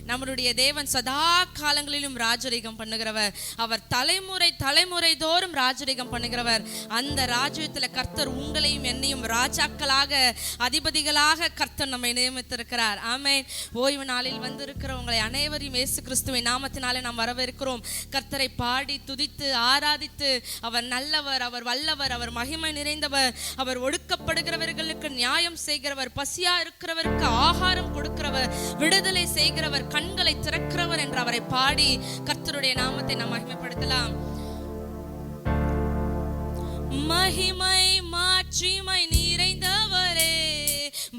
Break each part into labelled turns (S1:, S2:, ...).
S1: நம்மளுடைய தேவன் சதா காலங்களிலும் ராஜரிகம் பண்ணுகிறவர். அவர் தலைமுறை தலைமுறை தோறும் ராஜரிகம் பண்ணுகிறவர். அந்த ராஜ்யத்தில் கர்த்தர் உங்களையும் என்னையும் ராஜாக்களாக அதிபதிகளாக கர்த்தர் நம்மை நியமித்திருக்கிறார். ஆமென். ஓய்வு நாளில் வந்திருக்கிற உங்களை அனைவரையும் இயேசு கிறிஸ்துவின் நாமத்தினாலே நாம் வரவேற்கிறோம். கர்த்தரை பாடி துதித்து ஆராதித்து, அவர் நல்லவர், அவர் வல்லவர், அவர் மகிமை நிறைந்தவர், அவர் ஒடுக்கப்படுகிறவர்களுக்கு நியாயம் செய்கிறவர், பசியா இருக்கிறவருக்கு ஆகாரம் கொடுக்கிறவர், விடுதலை செய்கிறவர், கண்களை திறக்கிறவர் என்று அவரை பாடி கர்த்தருடைய நாமத்தை நாம் மகிமைப்படுத்தலாம். மகிமை மாட்சிமை நிறைந்தவரே,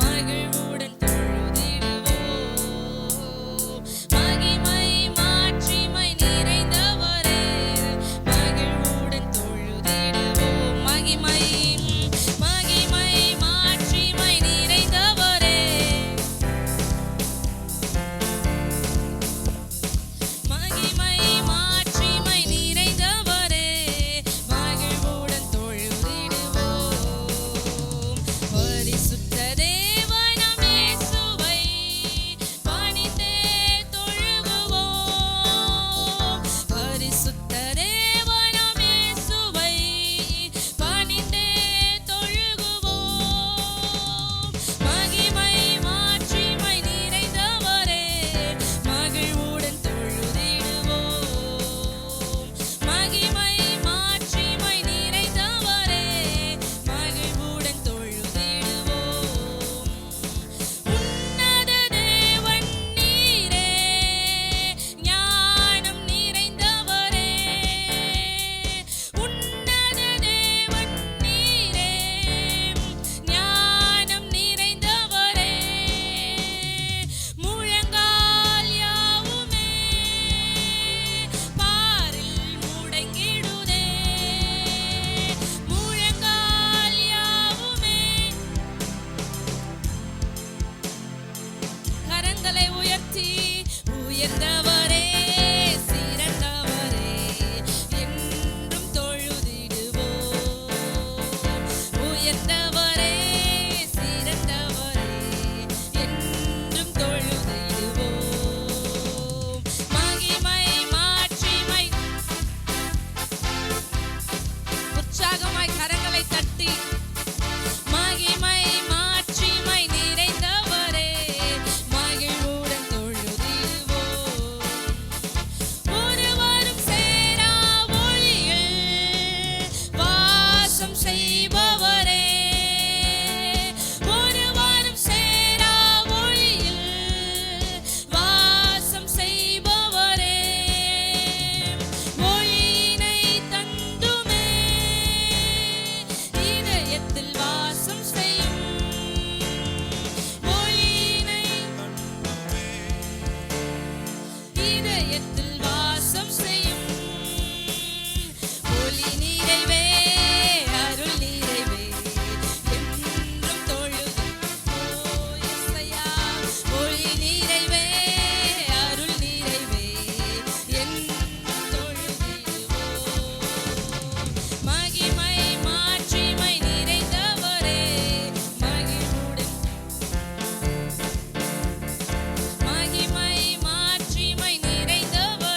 S1: மகிழ்வுடன் தொழுதிடுவோம். மகிமை மாட்சிமை நிறைந்தவரே, மகிழ்வுடன் தொழுதிடுவோம். மகிமை மகிமை மாட்சிமை நிறைந்தவரே, மகிமை மாட்சிமை நிறைந்தவரே, மகிழ்வுடன் தொழுதிடுவோம். பரிசுத்த தேவனாம் இயேசுவை பணிந்தே தொழுகுவோம். பரிசுத்த தேவனாம் இயேசுவை பணிந்தே தொழுகுவோம். மகிமை மாட்சிமை நிறைந்தவரே, மகிழ்வுடன் தொழுதிடுவோம். மகிமை மாட்சிமை நிறைந்தவரே, மகிழ்வுடன் தொழுதிடுவோம். உன்னத தேவன் நீரே, ஞானம் நிறைந்தவரே. உன்னத தேவன் நீரே, ஞானம் நிறைந்தவரே. முழங்கால் யாவுமே பாரில் முடங்கிடுதே. முழங்கால் யாவுமே. கரங்களை உயர்த்தி உயர்ந்தவரே, சிறந்தவரே என்றும் தொழுதிடுவோம். உயர்ந்தவரே, சிறந்தவரே என்றும் தொழுதிடுவோம். மகிமை மாட்சிமை. உற்சாகமாய் கரங்களை தட்டி மகிமை மாட்சிமை நிறைந்தவரே, மகிழ்வுடன் தொழுதிடுவோம். ஒருவரும் சேரா ஒளியில் வாசம் செய்பவரே, ஒருவரும் சேரா ஒளியில் வாசம் செய்பவரே. ஒளியினை தந்துமே இதயத்தில் வாசம் செய்யும். ஒளியினை இதயத்தில் வாசம் செய்யும். ஒளி நிறைவே, அருள் நிறைவே என்றும் தொழுது. ஓ இயேசையா, ஒளி நிறைவே, அருள் நிறைவே என்றும் தொழுதிடுவோம். மகிமை மாட்சிமை நிறைந்தவரே, மகிழ்வுடன். மகிமை மாட்சிமை நிறைந்தவரே,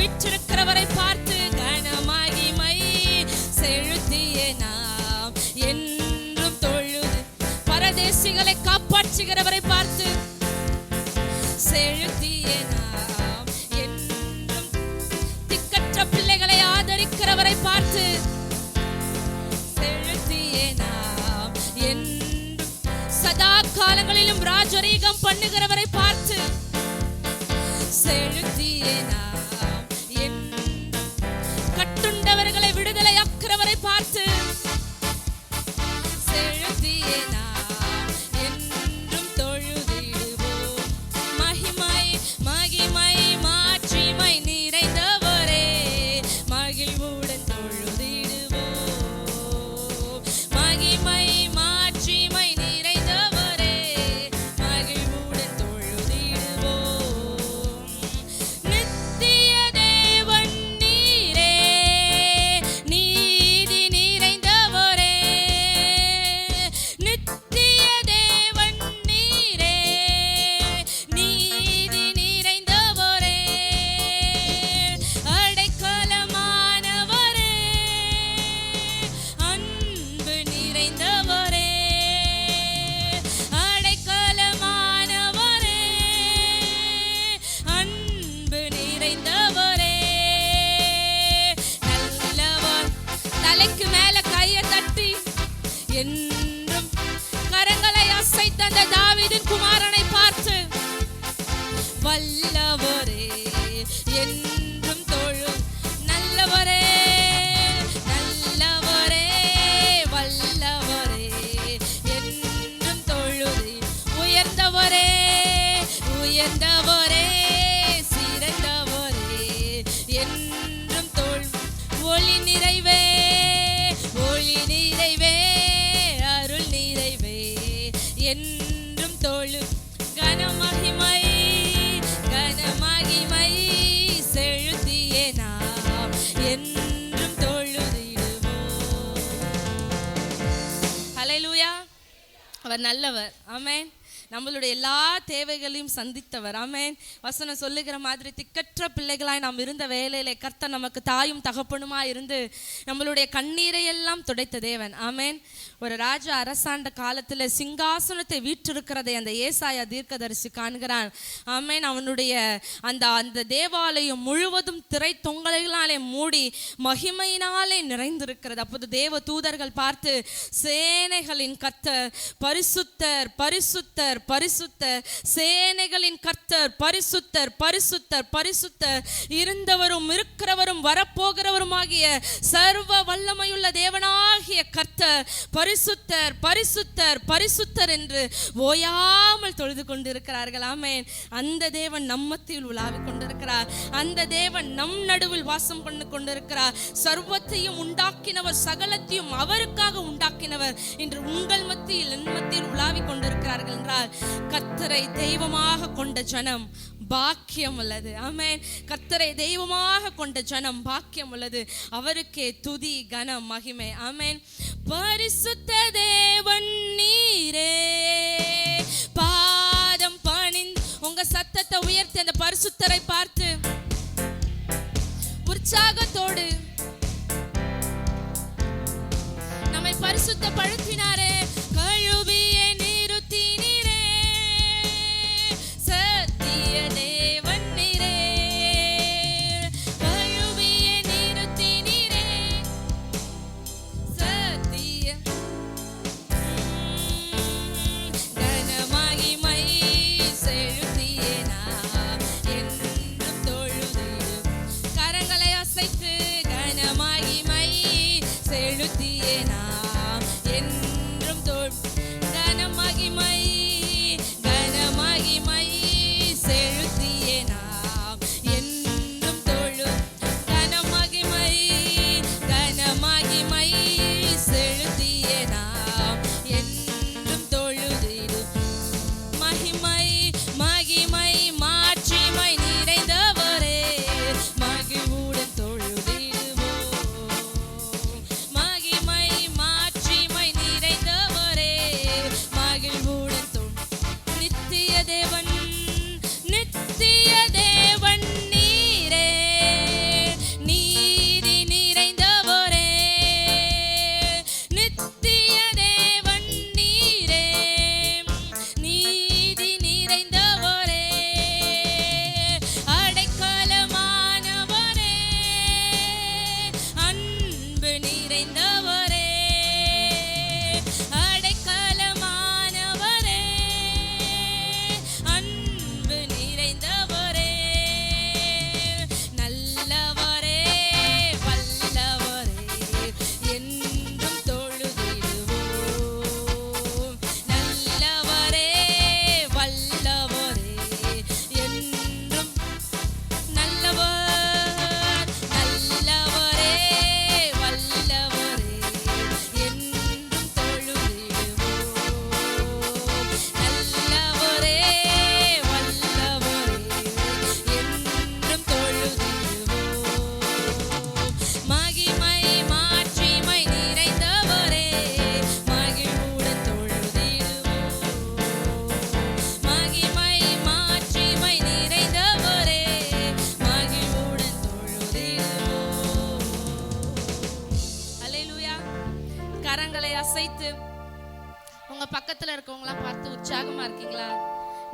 S1: வீற்றிருக்கிறவரை பார்த்து கனமகிமை செலுத்திய நாம் என்றும் தொழுது, பரதேசிகளை காப்பாற்றுகிறவரை பார்த்து செலுத்திய நாம் என்றும், திக்கற்ற பிள்ளைகளை ஆதரிக்கிறவரை பார்த்து செலுத்திய நாம் என்றும், சதா காலங்களிலும் ராஜரீகம் பண்ணுகிறவரை பார்த்து செலுத்திய நாம் என்றும், கட்டுண்டவர்களை விடுதலையாக்கிறவரை பார்த்து செலுத்திய நாம் என்றும் தொழுதிடுவோம். மகிமை மகிமை மாட்சிமை நிறைந்தவரே மகிழ்வுடன் தொழுதிடுவோம். மகிமை மாட்சிமை நிறைந்தவரே மகிழ்வுடன் தொழுதிடுவோம். நித்திய தேவன் நீரே நீதி நிறைந்தவரே, நித்திய தேவன் நீரே நீதி நிறைந்தவரே, அடைக்கலமானவரே அன்பு நிறைந்தவரே, அடைக்கலமானவரே அன்பு நிறைந்தவரே, நல்லவர். தலைக்கு மேல கையை தட்டி என்றும் கரங்களை அசைத்த அந்த தாவீதின் குமாரனை பார்த்து வல்லவரே என்றும் தொழு, நல்லவரே நல்லவரே வல்லவரே என்றும் தொழுதி, உயர்ந்தவரே உயர்ந்தவரே சிறந்தவரே என்றும் தொழு, ஒளி நிறைவே ஒளி நிறைவே அருள் நிறைவே என்றும் தொழு, கனமகிமை கனமகிமை செலுத்திய நாம் என்றும் தொழுதிடுவோம். ஹல்லேலூயா. அவர் நல்லவர். ஆமென். நம்மளுடைய எல்லா தேவைகளையும் சந்தித்தவர். ஆமென். வசனம் சொல்லுகிற மாதிரி திக்கற்ற பிள்ளைகளாய் நாம் இருந்த வேளையிலே கர்த்தர் நமக்கு தாயும் தகப்பனுமா இருந்து நம்மளுடைய கண்ணீரை எல்லாம் துடைத்த தேவன். ஆமென். ஒரு ராஜா அரசாண்ட காலத்தில் சிங்காசனத்தை வீற்றிருக்கிறதை அந்த ஏசாயா தீர்க்கதரிசி காண்கிறான். ஆமென். அவனுடைய அந்த தேவாலயம் முழுவதும் திரை தொங்கல்களாலே மூடி மகிமையினாலே நிறைந்திருக்கிறது. அப்போது தேவ தூதர்கள் பார்த்து சேனைகளின் கர்த்தர் பரிசுத்தர் பரிசுத்தர் பரிசுத்தர், சேனைகளின் கர்த்தர் பரிசுத்தர் பரிசுத்தர் பரிசுத்தர், இருந்தவரும் இருக்கிறவரும் வரப்போகிறவருமாகிய சர்வ வல்லமையுள்ள தேவனாகிய கர்த்தர் பரிசுத்தர் பரிசுத்தர் பரிசுத்தர் என்று ஓயாமல் தொழுது கொண்டிருக்கிறார்கள். ஆமென். அந்த தேவன் நம் மத்தியில் உலாவிக் கொண்டிருக்கிறார். அந்த தேவன் நம் நடுவில் வாசம் பண்ணி கொண்டிருக்கிறார். சர்வத்தையும் உண்டாக்கினவர், சகலத்தையும் அவருக்காக உண்டாக்கினவர் இன்று உங்கள் மத்தியில் என் மத்தியில் உலாவிக் கொண்டிருக்கிறார்கள் என்றால் கர்த்தரை தெய்வமாக கொண்ட ஜனம் பாக்கியம் உள்ளது. ஆமென். கர்த்தரை தெய்வமாக கொண்ட ஜனம் பாக்கியம் உள்ளது. அவருக்கே துதி கனம் மகிமை. ஆமென். பரிசுத்த தேவன் நீரே, பாதம் பணிந்து உங்க சத்தத்தை உயர்த்தி அந்த பரிசுத்தரை பார்த்து உற்சாகத்தோடு நம்மை பரிசுத்தப்படுத்தினாரே, கழுவிய நிறுத்தினீரே, சத்திய தேவன் நீரே, கழுவிய நிறுத்தினீரே, சத்திய கனமகிமை செலுத்திய நாம் என்றும் தொழுதிடும், கரங்களை அசைத்து கனமகிமை செலுத்திய நாம் என்றும் கனமகிமை கனமகிமை செலுத்திய நாம் என்றும் தொழு, கனமகிமை கனமகிமை செலுத்திய நாம் என்றும் தொழுதிடும், மகிமை மகிமை மாட்சிமை நிறைந்தவரே மகிழ்வுடன் தொழுதிடுவோம், மகிமை மாட்சிமை நிறைந்தவரே மகிழ்வுடன் நித்திய தேவன் நீரே,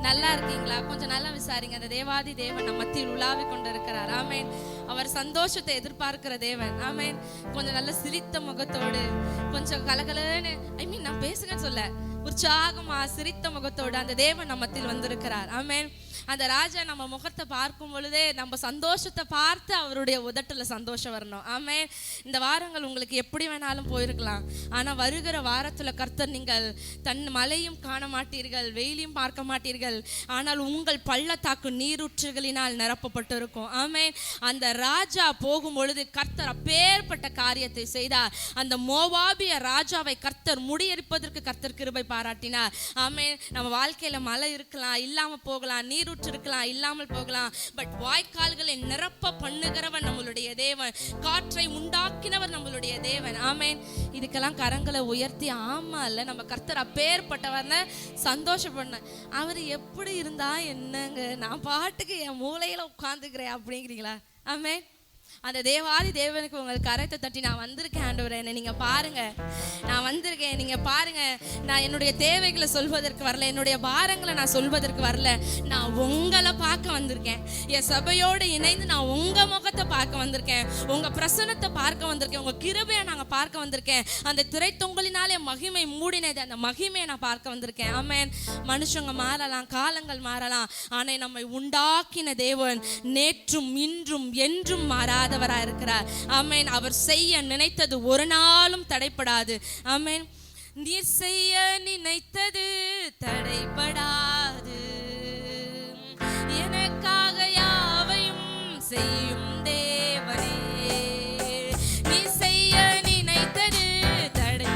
S1: நல்லா இருக்கீங்களா? கொஞ்சம் நல்லா விசாரிங்க. அந்த தேவாதி தேவன் நம்ம மத்தியில் உலாவிக் கொண்டு இருக்கிறார். ஆமேன். அவர் சந்தோஷத்தை எதிர்பார்க்கிற தேவன். ஆமேன். கொஞ்சம் நல்ல சிரித்த முகத்தோடு, கொஞ்சம் கலகலன்னு நான் பேசுங்கன்னு சொல்ல, உற்சாகமா சிரித்த முகத்தோடு அந்த தேவன் நம்ம மத்தியில் வந்திருக்கிறார். ஆமேன். அந்த ராஜா நம்ம முகத்தை பார்க்கும் பொழுதே நம்ம சந்தோஷத்தை பார்த்து அவருடைய உதட்டுல சந்தோஷம் வரணும். ஆமேன். இந்த வாரங்கள் உங்களுக்கு எப்படி வேணாலும் போயிருக்கலாம். ஆனா வருகிற வாரத்துல கர்த்தர் நீங்கள் தன் மழையும் காண மாட்டீர்கள், வெயிலையும் பார்க்க மாட்டீர்கள். ஆனால் உங்கள் பள்ளத்தாக்கு நீரூற்றுகளினால் நிரப்பப்பட்டு இருக்கும். ஆமேன். அந்த ராஜா போகும் பொழுது கர்த்தர் அப்பேற்பட்ட காரியத்தை செய்தார். அந்த மோவாபிய ராஜாவை கர்த்தர் முடியெடுப்பதற்கு கர்த்தர் கிருபை பாராட்டினார். ஆமேன். நம்ம வாழ்க்கையில மழை இருக்கலாம், இல்லாம போகலாம், நீரூற்று இருக்கலாம், இல்லாமல் போகலாம். பட் வாய்க்கால்களை நிரப்ப பண்ணுகிறவன் நம்மளுடைய தேவன். காற்றை உண்டாக்கினவர் நம்மளுடைய தேவன். ஆமேன். இதுக்கெல்லாம் கரங்களை உயர்த்தி ஆமா இல்ல நம்ம கர்த்தர் அப்பேற்பட்டவர்னு சந்தோஷப்பட. அவர் எப்படி இருந்தா என்னங்க, நான் பாட்டுக்கு என் மூளையில உட்கார்ந்துக்கிறேன் அப்படிங்கிறீங்களா? ஆமேன். அந்த தேவாதி தேவனுக்கு உங்கள் கரத்தை தட்டி நான் வந்திருக்கேன் ஆண்டவரே, என்னை நீங்க பாருங்க, நான் வந்திருக்கேன், நீங்க பாருங்க. நான் என்னுடைய தேவைகளை சொல்வதற்கு வரல, என்னுடைய பாரங்களை நான் சொல்வதற்கு வரல, நான் உங்களை பார்க்க வந்திருக்கேன். என் சபையோடு இணைந்து நான் உங்க முகத்தை பார்க்க வந்திருக்கேன், உங்க பிரசன்னத்தை பார்க்க வந்திருக்கேன், உங்க கிருபையை நாங்கள் பார்க்க வந்திருக்கேன். அந்த திரைத்தொங்கலினாலே மகிமை மூடினது, அந்த மகிமையை நான் பார்க்க வந்திருக்கேன். ஆமேன். மனுஷங்க மாறலாம், காலங்கள் மாறலாம், ஆனால் நம்மை உண்டாக்கின தேவன் நேற்றும் இன்றும் என்றும் மாறாதவராக இருக்கிறார். ஆமேன். அவர் செய்ய நினைத்தது ஒரு நாளும் தடைப்படாது. ஆமேன். நீர் செய்ய நினைத்தது தடைப்படாது, எனக்காக யாவையும் செய்யும் தேவனே. நீ செய்ய நினைத்தது தடை.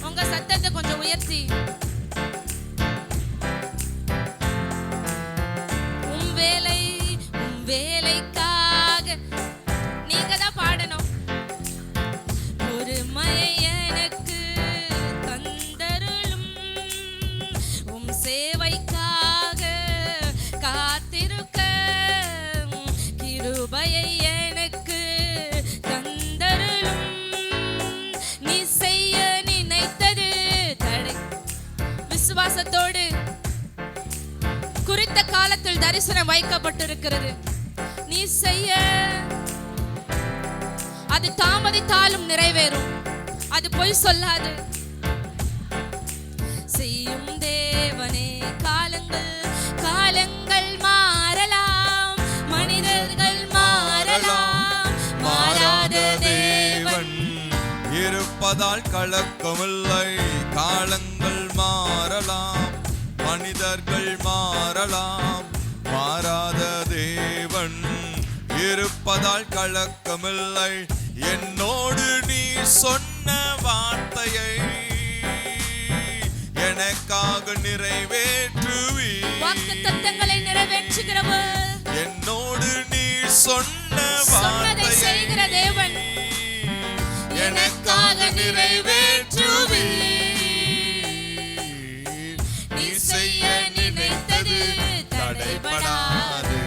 S1: உங்க சத்தத்தை கொஞ்சம் உயர்த்தி வேலைக்காக நீங்க தான் பாடணும். ஒரு எனக்கு தந்தருளும் உம் சேவைக்காக காத்திருக்க, கிருபையை எனக்கு தந்தருளும். நீ செய்ய நினைத்தது தடை. விசுவாசத்தோடு குறித்த காலத்தில் தரிசனம் வைக்கப்பட்டிருக்கிறது. நீ செய்ய, அது தாமதித்தாலும் நிறைவேறும், அது பொய் சொல்லாது. செய்யும் தேவனே. காலங்கள் மாறலாம், மனிதர்கள் மாறலாம், மாறாத தேவன்
S2: இருப்பதால் கலக்கமில்லை. காலங்கள் மாறலாம், மனிதர்கள் மாறலாம், மாறாத தேவன் இருப்பதால் கலக்கமில்லை. என்னோடு நீ சொன்ன வார்த்தையை எனக்காக நிறைவேற்றுவி.
S1: வாக்குத்தத்தங்களை நிறைவேற்றுகிறவர்,
S2: என்னோடு நீ சொன்ன வார்த்தையை
S1: செய்கிற தேவன்
S2: எனக்காக நிறைவேற்றுவி. நீ செய்ய நினைத்தது தடைபடாது,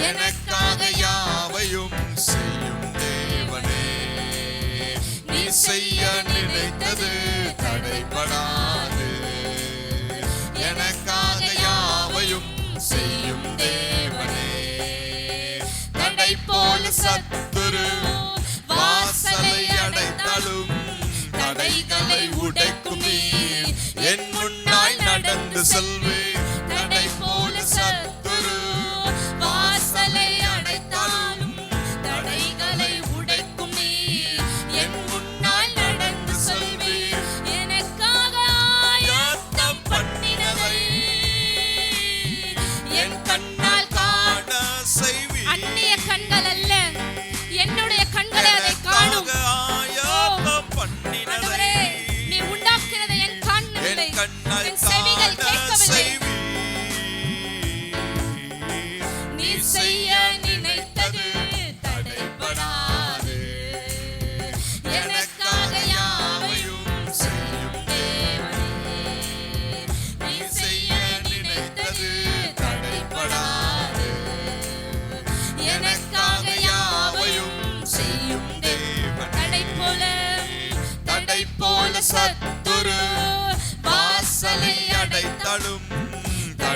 S2: எனக்காக யாவையும் செய்யும் தேவனே. நீ செய்ய நினைத்தது தடைபடாது, எனக்காக யாவையும் செய்யும் தேவனே. தடை போல சத்துரு வாசலை அடைத்தாலும் தடைகளை உடைக்கும் நீர் என் முன்னாய் நடந்து செல்வே. தடை போல சத்துரு வாசலை அடைத்தாலும் தடைகளை உடைக்கும் நீர் என் முன்னாய் நடந்து செல்வே. எனக்காக ஆயத்தம் பண்ணினதை என் கண்ணால் காண செய்வி. அந்நிய கண்கள் அல்ல, என்னுடைய கண்களை அதை காணும். நீ உண்டாக்கினதை என் கண்கள், என் செவிகள் கேட்கவில்லை.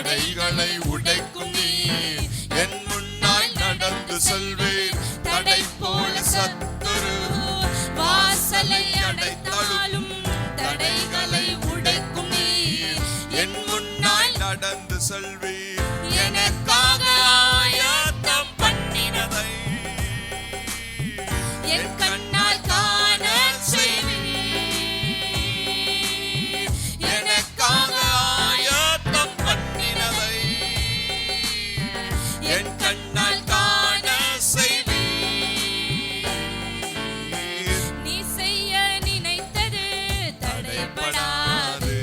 S3: தடைகளை உடைக்கும் நீர் என் முன்னாய் நடந்து செல்வீர். தடை போல சத்துரு
S2: வாசலை அடைத்தாலும் தடைகளை உடைக்கும் நீர்
S3: என் முன்னாய் நடந்து செல்வீர். எனக்காக ஆயத்தம் பண்ணினதை
S2: என் கண்ணால் காண செய்வீர்.
S3: எனக்காக ஆயத்தம் பண்ணினதை என் கண்ணால் காண செய்வீர்.
S2: நீ செய்ய நினைத்தது தடைபடாது.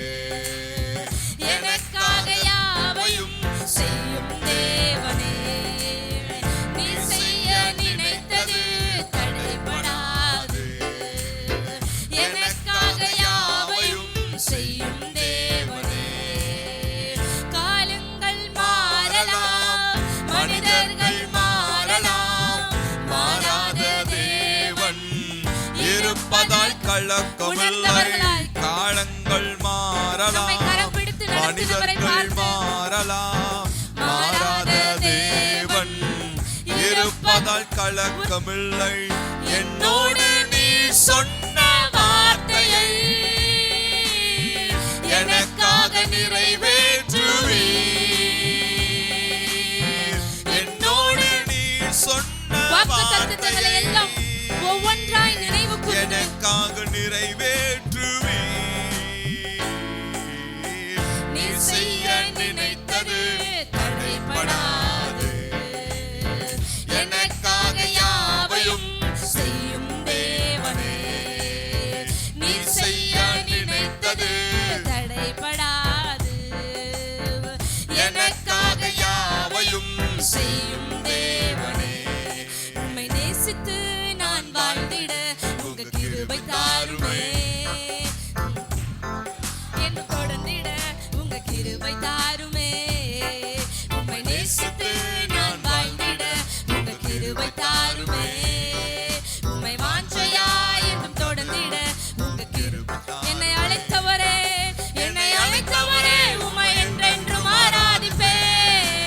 S2: எனக்காக யாவையும் செய்யும் தேவனே. நீ செய்ய நினைத்தது தடைபடாது. எனக்காக யாவையும் செய்யும் தேவனே. காலங்கள் மாறலாம், மனிதர்கள் மாறலாம்,
S3: மாறாத தேவன் இருப்பதால் கலக்கமில்லை.
S2: உணர்ந்தவர்களாய்
S3: காலங்கள்
S2: நம்மை
S3: மாறலாம்,
S2: கரம் பிடித்து நடத்துகிறவரை
S3: மனிதர்கள்
S2: பார்த்து
S3: மாறலாம், மாறாத தேவன் இருப்பதால் கலக்கமில்லை. என்னோடு நீ சொன்ன வார்த்தையை எனக்காக நிறைவேற்றுவீர். என்னோடு நீ சொன்ன
S2: வாக்குத்தத்தங்களை எல்லாம்
S3: வார்த்தையை
S2: ஒவ்வொன்றாய் நினைவு கூர்ந்து
S3: எனக்காக நிறைவேற்றுவீர்.
S2: நீ செய்ய நினைத்தது தடைபடாது. எனக்காக யாவையும் செய்யும் தேவனே. நீ செய்ய நினைத்தது தடைபடாது. எனக்காக யாவையும் செய்யும் தேவனே. உம்மை நேசித்து நான் வாழ்ந்திட உங்க கிருபை தாருமே. என்னை தொடர்ந்திட உங்க கிருபை தாருமே. உம்மை நேசித்து நான் வாழ்ந்திட உங்க கிருபை தாருமே. உம்மை வாஞ்சையாய் என்றும் தொடர்ந்திட உங்க கிருபை. என்னை அழைத்தவரே, என்னை அழைத்தவரே, உம்மை என்றென்றும் ஆராதிப்பேன்.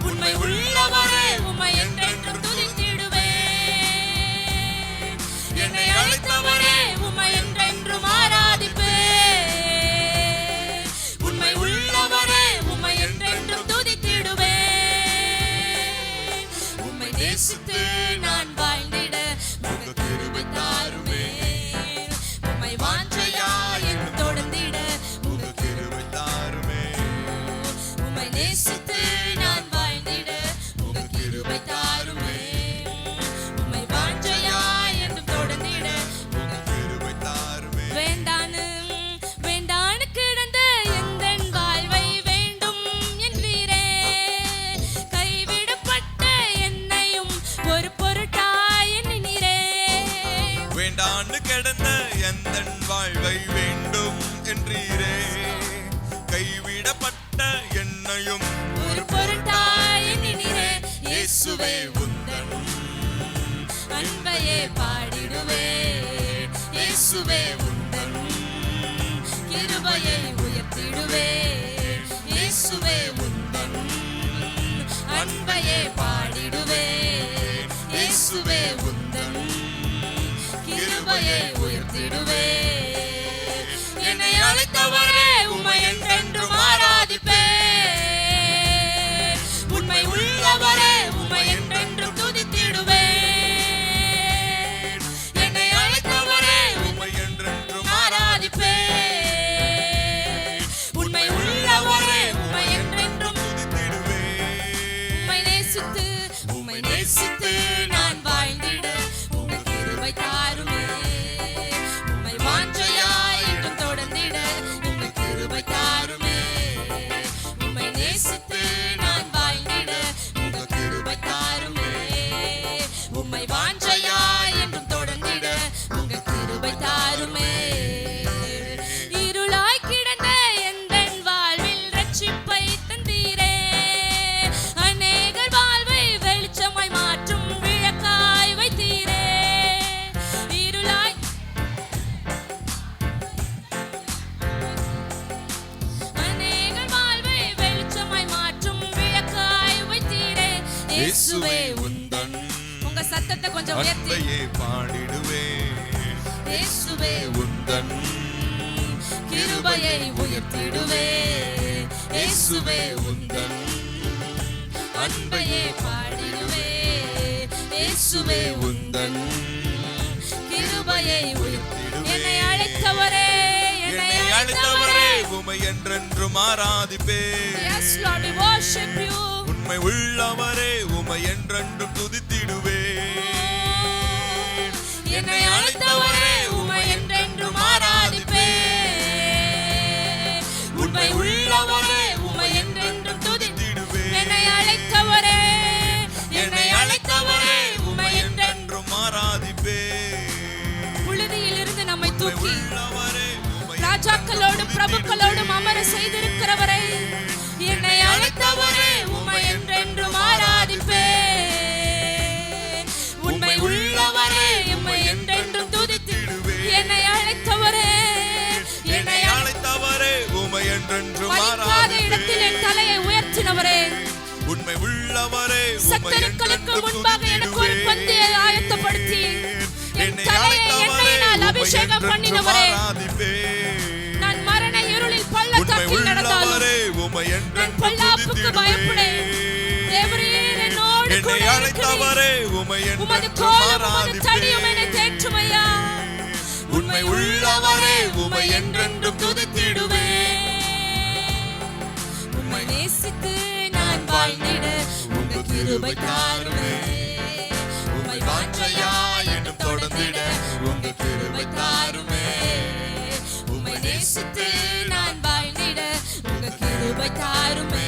S2: உண்மை உள்ளவரே, உம்மை என்றென்றும் துதித்திடுவேன். என்னை அழைத்தவரே, உம்மை என்றென்றும் ஆராதிப்பேன். உண்மை உள்ளவரே, உம்மை என்றென்றும் துதித்திடுவேன். உம்மை நேசித்து நான் வாழ்ந்திட உங்க கிருபை தாருமே. உம்மை வாஞ்சையாய் என்றும் தொடர்ந்திட உங்க
S3: கிருபை தாருமே.
S2: உம்மை நேசித்து நான் வாழ்ந்திட உங்க கிருபை தாருமே. உம்மை வாஞ்சையாய் என்றும் தொடர்ந்திட உங்க
S3: கிருபை தாருமே.
S2: வேண்டான்னு வேண்டான்னு கிடந்த எந்தன் வாழ்வை வேண்டும் என்றீரே. கைவிடப்பட்ட என்னையும் ஒரு பொருட்டாய் எண்ணினீரே.
S3: வேண்டாண்டு கிடந்த எந்தன் வாழ்வை வேண்டும் என்றீரே. கைவிடப்பட்ட என்னையும்
S2: ஒரு பொருட்டாய் எண்ணினீரே.
S3: இயேசுவே
S2: உந்தன் அன்பையே பாடிடுவேன். இயேசுவே உந்தன் கிருபையை உயர்த்திடுவேன். இயேசுவே உந்தன் அன்பையே பாடிடுவேன். இயேசுவே உந்தன் கிருபையை உயர்த்திடுவேன். என்னை அழைத்தவரே, உம்மை என்றென்றும் ஆராதிப்பேன். உண்மை உள்ளவரே, உம்மை என்றென்றும் துதித்திடுவேன். என்னை அழைத்தவரே,
S3: உம்மை என்றென்றும்
S2: ஆராதிப்பேன். உண்மை உள்ளவரே, உம்மை என்றென்றும்
S3: துதித்திடுவேன்.
S2: உம்மை நேசித்து நான் வாழ்ந்திட உங்க கிருபை தாருமே. உம்மை வாஞ்சையாய் என்றும் தொடர்ந்திட உங்க
S1: இயேசுவே உந்தன். உங்க சத்தத்தை கொஞ்சம் உயர்த்தி
S3: அன்பையே பாடிடுவேன்.
S1: இயேசுவே
S3: உந்தன்
S1: கிருபையை உயர்த்திடுவே. இயேசுவே உந்தன் அன்பையே பாடிடுவே. இயேசுவே உந்தன் கிருபையை உயர்த்திடுவே. என்னை அழைத்தவரே, என்னை அழைத்தவரே,
S3: உம்மை என்றென்றும் ஆராதிப்பேன்.
S1: Yes Lord, we worship you.
S3: உண்மை உள்ளவரே, உம்மை என்றென்றும் துதித்திடுவேன்.
S1: என்னை அழைத்தவரே, உம்மை என்றென்றும் ஆராதிப்பேன். உண்மை உள்ளவரே, உம்மை என்றென்றும் துதித்திடுவேன். என்னை அழைத்தவரே, என்னை அழைத்தவரே, உம்மை என்றென்றும்
S3: ஆராதிப்பேன்.
S1: புழுதியில் இருந்து நம்மை தூக்கி
S3: உள்ளவரே, உம்மை
S1: ராஜாக்களோடும் பிரபுக்களோடும் அமர செய்திருக்கிறவரை, என்னை அழைத்தவரே, உம்மை என்றென்றும் ஆராதிப்பேன். உண்மை உள்ளவரே, உம்மை என்றென்றும் துதித்திடுவேன். என்னை அழைத்தவரே, என்னை
S3: அழைத்தவரே, உம்மை என்றென்றும்
S1: மதிக்காத இடத்தில் என் தலையை உயர்த்தினவரே,
S3: உண்மை உள்ளவரே,
S1: சத்துருக்களுக்கு முன்பாக எனக்கு ஒரு பந்தியை ஆயத்தப்படுத்தி என் தலையை எண்ணெயினால் அபிஷேகம் பண்ணினவரே, நான் மரண இருளில் பள்ளத்தாக்கில் நடந்தாலும் நான் பொல்லாப்புக்கு பயப்படேன். தேவரீர் என்னோடு கூட இருக்கிறீர். உமது கோலும் உமது தடியும் என்னை தேற்றும் ஐயா. உண்மை உள்ளவரே, உம்மை என்றென்றும் துதித்திடுவேன். உம்மை நேசித்து நான் வாழ்ந்திட உங்க கிருபை தாருமே. உம்மை வாஞ்சையாய் என்னும் தொடர்ந்திட உங்க கிருபை தாருமே. உம்மை நேசித்து நான் வாழ்ந்திட உங்க கிருபை தாருமே.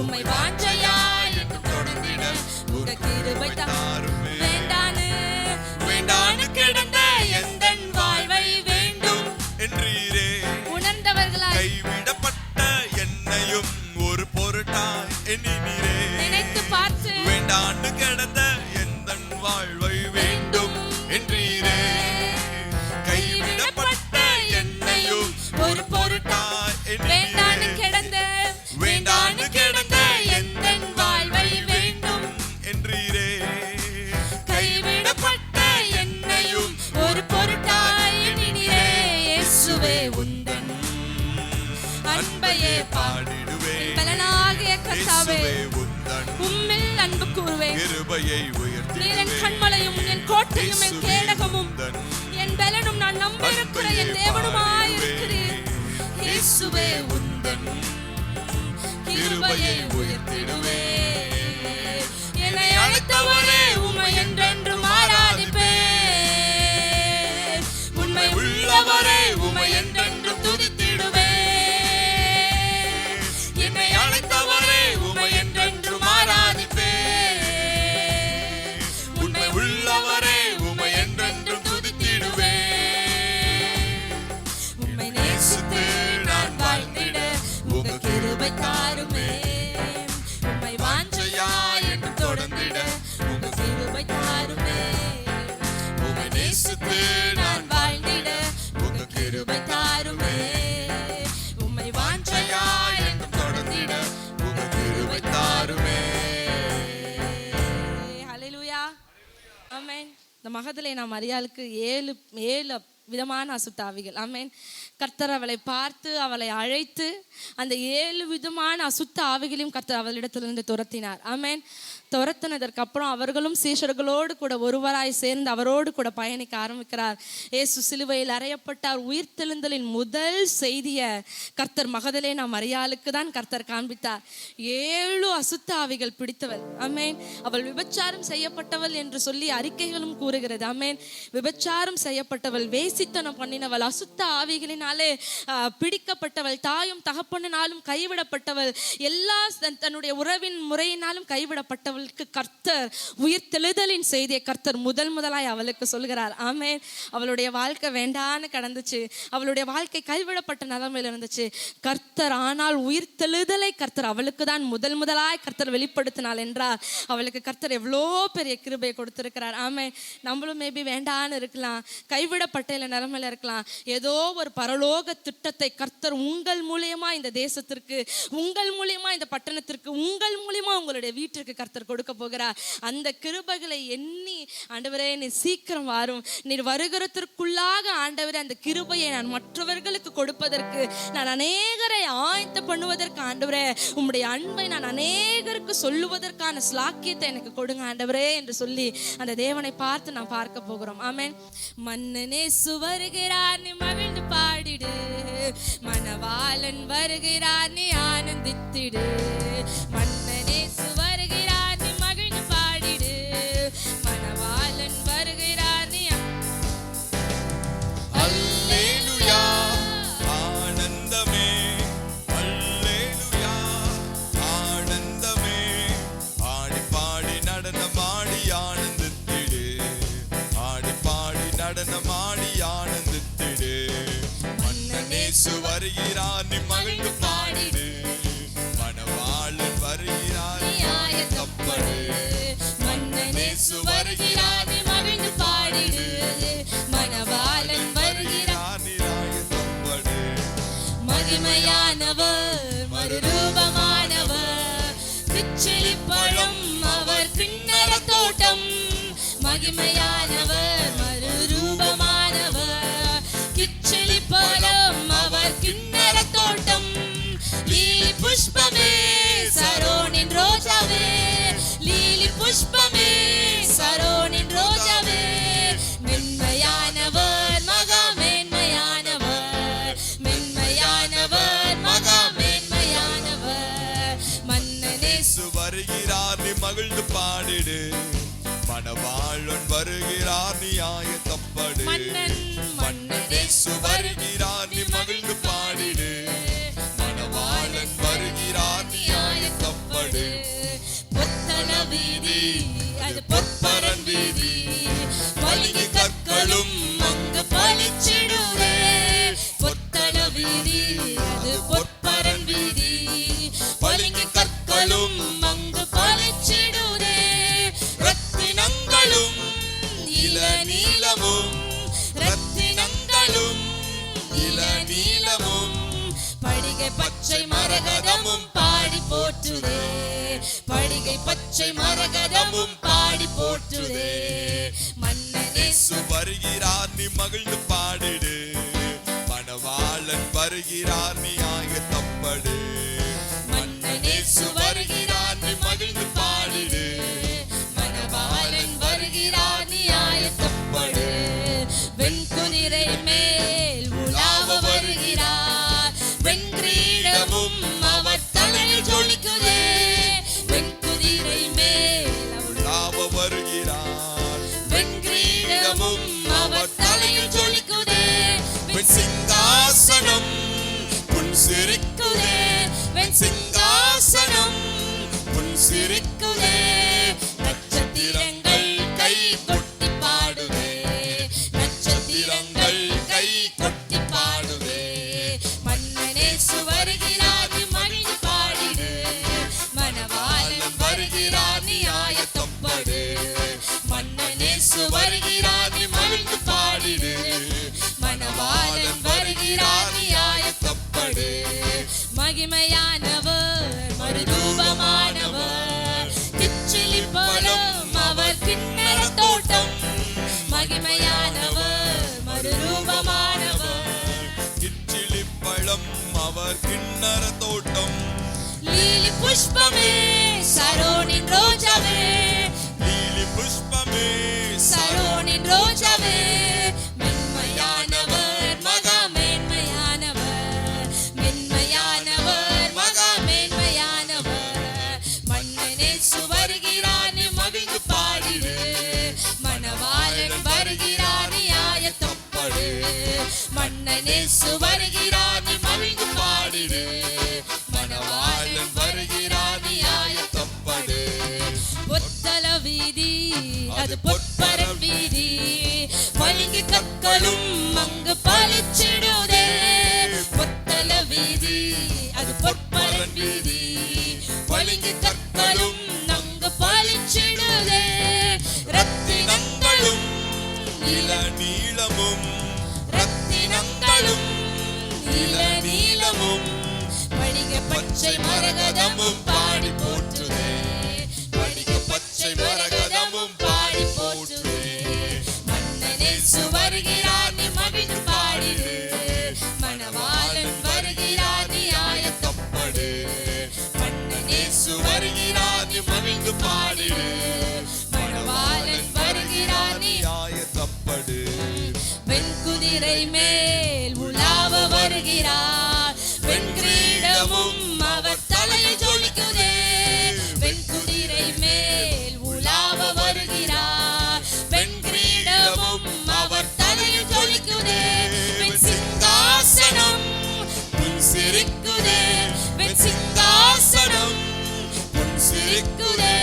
S1: உம்மை வாஞ்சையாய் என்னும் தொடர்ந்திட உங்க கிருபை தாருமே. வேண்டானு வேண்டானு கிடந்த எந்தன் வாழ்வை வேண்டும்
S3: என்றீரே.
S1: உணர்ந்தவர்களாய்
S3: கைவிடப்பட்ட என்னையும் ஒரு பொருட்டாய் எண்ணினீரே.
S1: நினைத்து பார்த்து
S3: வேண்டாண்டு கிடந்த எந்தன் வாழ்வை வேண்டும் என்றீரே. கைவிடப்பட்ட என்னையும்
S1: ஒரு பொருட்டாய் வேண்டானு கிடந்த வேண்டானு கிடந்த எந்தன் வாழ்வை வேண்டும்
S3: என்றீரே.
S1: கைவிடப்பட்ட என்னையும் ஒரு பொருட்டாய் எண்ணினீரே. இயேசுவே உந்தன் அன்பையே
S3: பாடிடுவேன்.
S1: பலனாகிய கர்த்தாவே,
S3: இயேசுவே உந்தன்
S1: உம்மில் அன்பு கூறுவேன்.
S3: கிருபையை
S1: நீர் என்
S3: உயர்த்திடுவேன்.
S1: கண்மலையும் என் கோட்டையும் என்
S3: இயேசுவே
S1: கேடகமும்
S3: உந்தன்
S1: என் பலனும் நான் நம்பியிருக்கிற என் தேவனுமாய் இருக்கிறீர். இயேசுவே உந்தன் கிருபையை உயர்த்திடுவேன். என்னை அழைத்தவரே, உம்மை என்றென்றும் ஆராதிப்பேன். உண்மை உள்ளவரே, உம்மை என்றென்றும் துதித்திடுவேன். என்னை அழைத்தவரே, உம்மை என்றென்றும் ஆராதிப்பேன். உண்மை உள்ளவரே, உம்மை என்றென்றும் துதித்திடுவேன். உம்மை நேசித்து நான் வாழ்ந்திட உங்க கிருபை தாருமே. உம்மை வாஞ்சையாய் என்னும் தொடர்ந்திட உங்க கிருபை தாருமே. உம்மை நேசித்து நான் வாழ்ந்திட உங்க கிருபை தாருமே. உம்மை வாஞ்சையாய் என்னும் தொடர்ந்திட உங்க கிருபை தாருமே. ஹல்லேலூயா, ஆமென். இந்த மகதிலே நாம் மரியாளுக்கு ஏழு விதமான அசுத்தாவிகள். ஆமென். கர்த்தர் அவளை பார்த்து அவளை அழைத்து அந்த 7 விதமான அசுத்த ஆவிகளையும் கர்த்தர் அவளிடத்திலிருந்து துரத்தினார். ஆமென். துரத்தினதற்கு அப்புறம் அவர்களும் சீஷர்களோடு கூட ஒருவராய் சேர்ந்து அவரோடு கூட பயணிக்க ஆரம்பிக்கிறார். இயேசு சிலுவையில் அறையப்பட்டார். உயிர்த்தெழுந்தலின் முதல் செய்தியை கர்த்தர் மகதலேனா மரியாளுக்கு தான் கர்த்தர் காண்பித்தார். 7 அசுத்த ஆவிகள் பிடித்தவள். ஆமென். அவள் விபச்சாரம் செய்யப்பட்டவள் என்று சொல்லி அறிக்கைகளும் கூறுகிறது. ஆமென். விபச்சாரம் செய்யப்பட்டவள், வேசித்தனம் பண்ணினவள், அசுத்த ஆவிகளினாலே பிடிக்கப்பட்டவள், தாயும் தகப்பனாலும் கைவிடப்பட்டவள், எல்லா தன்னுடைய உறவின் முறையினாலும் கைவிடப்பட்டவள். கர்த்தர் உயிர்த்தெழுதலின் செய்தியை கர்த்தர் முதலாய் அவளுக்கு சொல்கிறார். ஆமென். அவளுடைய வாழ்க்கை வேண்டான்னு கடந்துச்சு. அவளுடைய வாழ்க்கை கைவிடப்பட்ட நிலைமையில் இருந்துச்சு. கர்த்தர் ஆனால் உயிர்த்தெழுதலை கர்த்தர் அவளுக்கு தான் முதலாய் கர்த்தர் வெளிப்படுத்தினாள் என்றால் அவளுக்கு கர்த்தர் எவ்வளோ பெரிய கிருபையை கொடுத்திருக்கிறார். ஆமென். நம்மளும் மேபி வேண்டான்னு இருக்கலாம், கைவிடப்பட்ட நிலைமையில இருக்கலாம். ஏதோ ஒரு பரலோக திட்டத்தை கர்த்தர் உங்கள் மூலியமா இந்த தேசத்திற்கு, உங்கள் மூலியமா இந்த பட்டணத்திற்கு, உங்கள் மூலியமா உங்களுடைய வீட்டிற்கு கர்த்தர் கொடுக்க போகிறார். அந்த கிருபைகளை எண்ணி ஆண்டவரே நீ சீக்கிரம் வாரும், நீர் வருகிறதற்குள்ளாக ஆண்டவரே அந்த கிருபையை நான் மற்றவர்களுக்கு கொடுப்பதற்கு, நான் அநேகரை ஆயத்த பண்ணுவதற்கு ஆண்டவரே உம்முடைய அன்பை நான் அநேகருக்கு சொல்லுவதற்கான ஸ்லாக்கியத்தை எனக்கு கொடுங்க ஆண்டவரே என்று சொல்லி அந்த தேவனை பார்த்து நான் பார்க்க போகிறோம். ஆமென். மன்னனே வருகிறார் நீ மகிழ்ந்து பாடிடு, மணவாளன் வருகிறார் நீ ஆனந்தித்திடு. மன்னனே வருகிறார் நீ மகிழ்ந்து பாடிடு, மணவாளன் வருகிறார் நீ.
S3: அல்லேலூயா ஆனந்தமே, அல்லேலூயா ஆனந்தமே, ஆடி பாடி நடனமாடி ஆனந்தித்திடு, ஆடி பாடி நடனமாடி ஆனந்தித்திடு. மன்னனேசு வருகிறார் நீ மகிழ்ந்து பாடிடு, மணவாளன் வருகிறார் நீ ஆயத்தப்படு. மன்னனேசு வருகிறார் நீ மகிழ்ந்து பாடிடு, மணவாளன் வருகிறார் நீ ஆயத்தப்படு. மகிமையானவர் மறுரூபமானவர், கிச்சிலி பழம் அவர் கிண்ணற தோட்டம். மகிமையானவர் மறுரூபமானவர், கிச்சிலி பழம் அவர் கிண்ணற தோட்டம். லீலி புஷ்பமே சரோனின் ரோஜாவே, லீலி புஷ்பமே சரோனின் ரோஜாவே. மென்மையானவர் மகா மேன்மையானவர், மென்மையானவர் மகா மேன்மையானவர். மன்னனேசு வருகிறார் நீ மகிழ்ந்து பாடிடு, மணவாளன் வருகிறார் நீ ஆயத்தப்படு. மன்னனேசு வருகிறார் நீ மகிழ்ந்து பாடிடு, மணவாளன் வருகிறார் நீ ஆயத்தப்படு. பொத்தள வீதி அது பொற்பரன் வீதி, பளிங்கு கற்களும் அங்கு பளிச்சிடுவே. பொத்தள வீதி அது பொற்பரன் வீதி, பளிங்கு கற்களும் அங்கு பளிச்சிடுவே. ரத்தினங்களும் இளநீலமும், ரத்தினங்களும் இளநீலமும், படிகை பச்சை மரகதமும் பாடி போற்றுதே, படிகை பச்சை மரகதமும் பாடி போற்றுதே. மன்னனேசு வருகிறார் நீ மகிழ்ந்து பாடிடு, மணவாளன் வருகிறார் நீ ஆயத்தப்படு. மன்னனேசு வருகிறார் நீ மகிழ்ந்து பாடிடு, மணவாளன் வருகிறார் நீ ஆயத்தப்படு. வெண்குதிரை மேல் உலாவ வருகிறார், வெண்கிரீடமும் அவர் தலையில் ஜொலிக்குதே. வெண்குதிரை மேல் உலாவ வருகிறார், வெண்கிரீடமும் அவர் தலையில் ஜொலிக்குதே. வெண் சிங்காசனம் புன் சிரிக்குதே, வெண் சிங்காசனம் புன் சிரிக்குதே. நட்சத்திரங்கள் கை கொட்டி பாடுவே, நட்சத்திரங்கள் கை கொட்டி பாடுவே. மன்னனேசு வருகிறார் நீ மகிழ்ந்து பாடிடு, மணவாளன் வருகிறார் நீ ஆயத்தப்படு. மன்னனேசு வருகிறார் நீ மகிழ்ந்து பாடிடு, மணவாளன் வருகிறார் நீ ஆயத்தப்படு. மகிமையானவர் மறுரூபமானவர், கிச்சிலி பழம் அவர் கிண்ணற தோட்டம். மகிமையானவர் மறுரூபமானவர், கிச்சிலி பழம் அவர் கிண்ணற தோட்டம். லீலி புஷ்பமே சரோனின் ரோஜாவே, லீலி புஷ்பமே சரோனின் ரோஜாவே. மென்மையானவர் மகா மேன்மையானவர், மென்மையானவர் மகா மேன்மையானவர். மன்னனேசு வருகிறார் நீ மகிழ்ந்து பாடிடு, மணவாளன் வருகிறார் நீ ஆயத்தப்படு. மன்னனேசு வருகிறார் நீ மகிழ்ந்து பாடிடு, மணவாளன் வருகிறார் நீ ஆயத்தப்படு. பொத்தள வீதி அது பொற்பரன் வீதி, பளிங்கு கற்களும் அங்கு பளிச்சிடுதே. பொத்தள வீதி அது பொற்பரன் வீதி, பளிங்கு கற்களும் அங்கு பளிச்சிடுதே. ரத்தினங்களும் இளநீலமும், பச்சை மரகதமும் பாடி போற்றுதே, படிக்க பச்சை மரகதமும் பாடி போற்றுதே. மன்னனேசு வருகிறார் நீ மகிழ்ந்து பாடிடு, மணவாளன் வருகிறார் நீ ஆயத்தப்படு. மன்னனேசு வருகிறார் நீ மகிழ்ந்து பாடிடு, மணவாளன் வருகிறார் நீ ஆயத்தப்படு. வெண்குதிரை மேல் உலாவ வருகிறார், வெண்கிரீடமும் அவர் தலையில் ஜொலிக்குதே. வெண்குதிரை மேல் உலாவ வருகிறார், வெண்கிரீடமும் அவர் தலையில் ஜொலிக்குதே. வெண் சிங்காசனம் புன் சிரிக்குதே, வெண் சிங்காசனம் புன் சிரிக்குதே.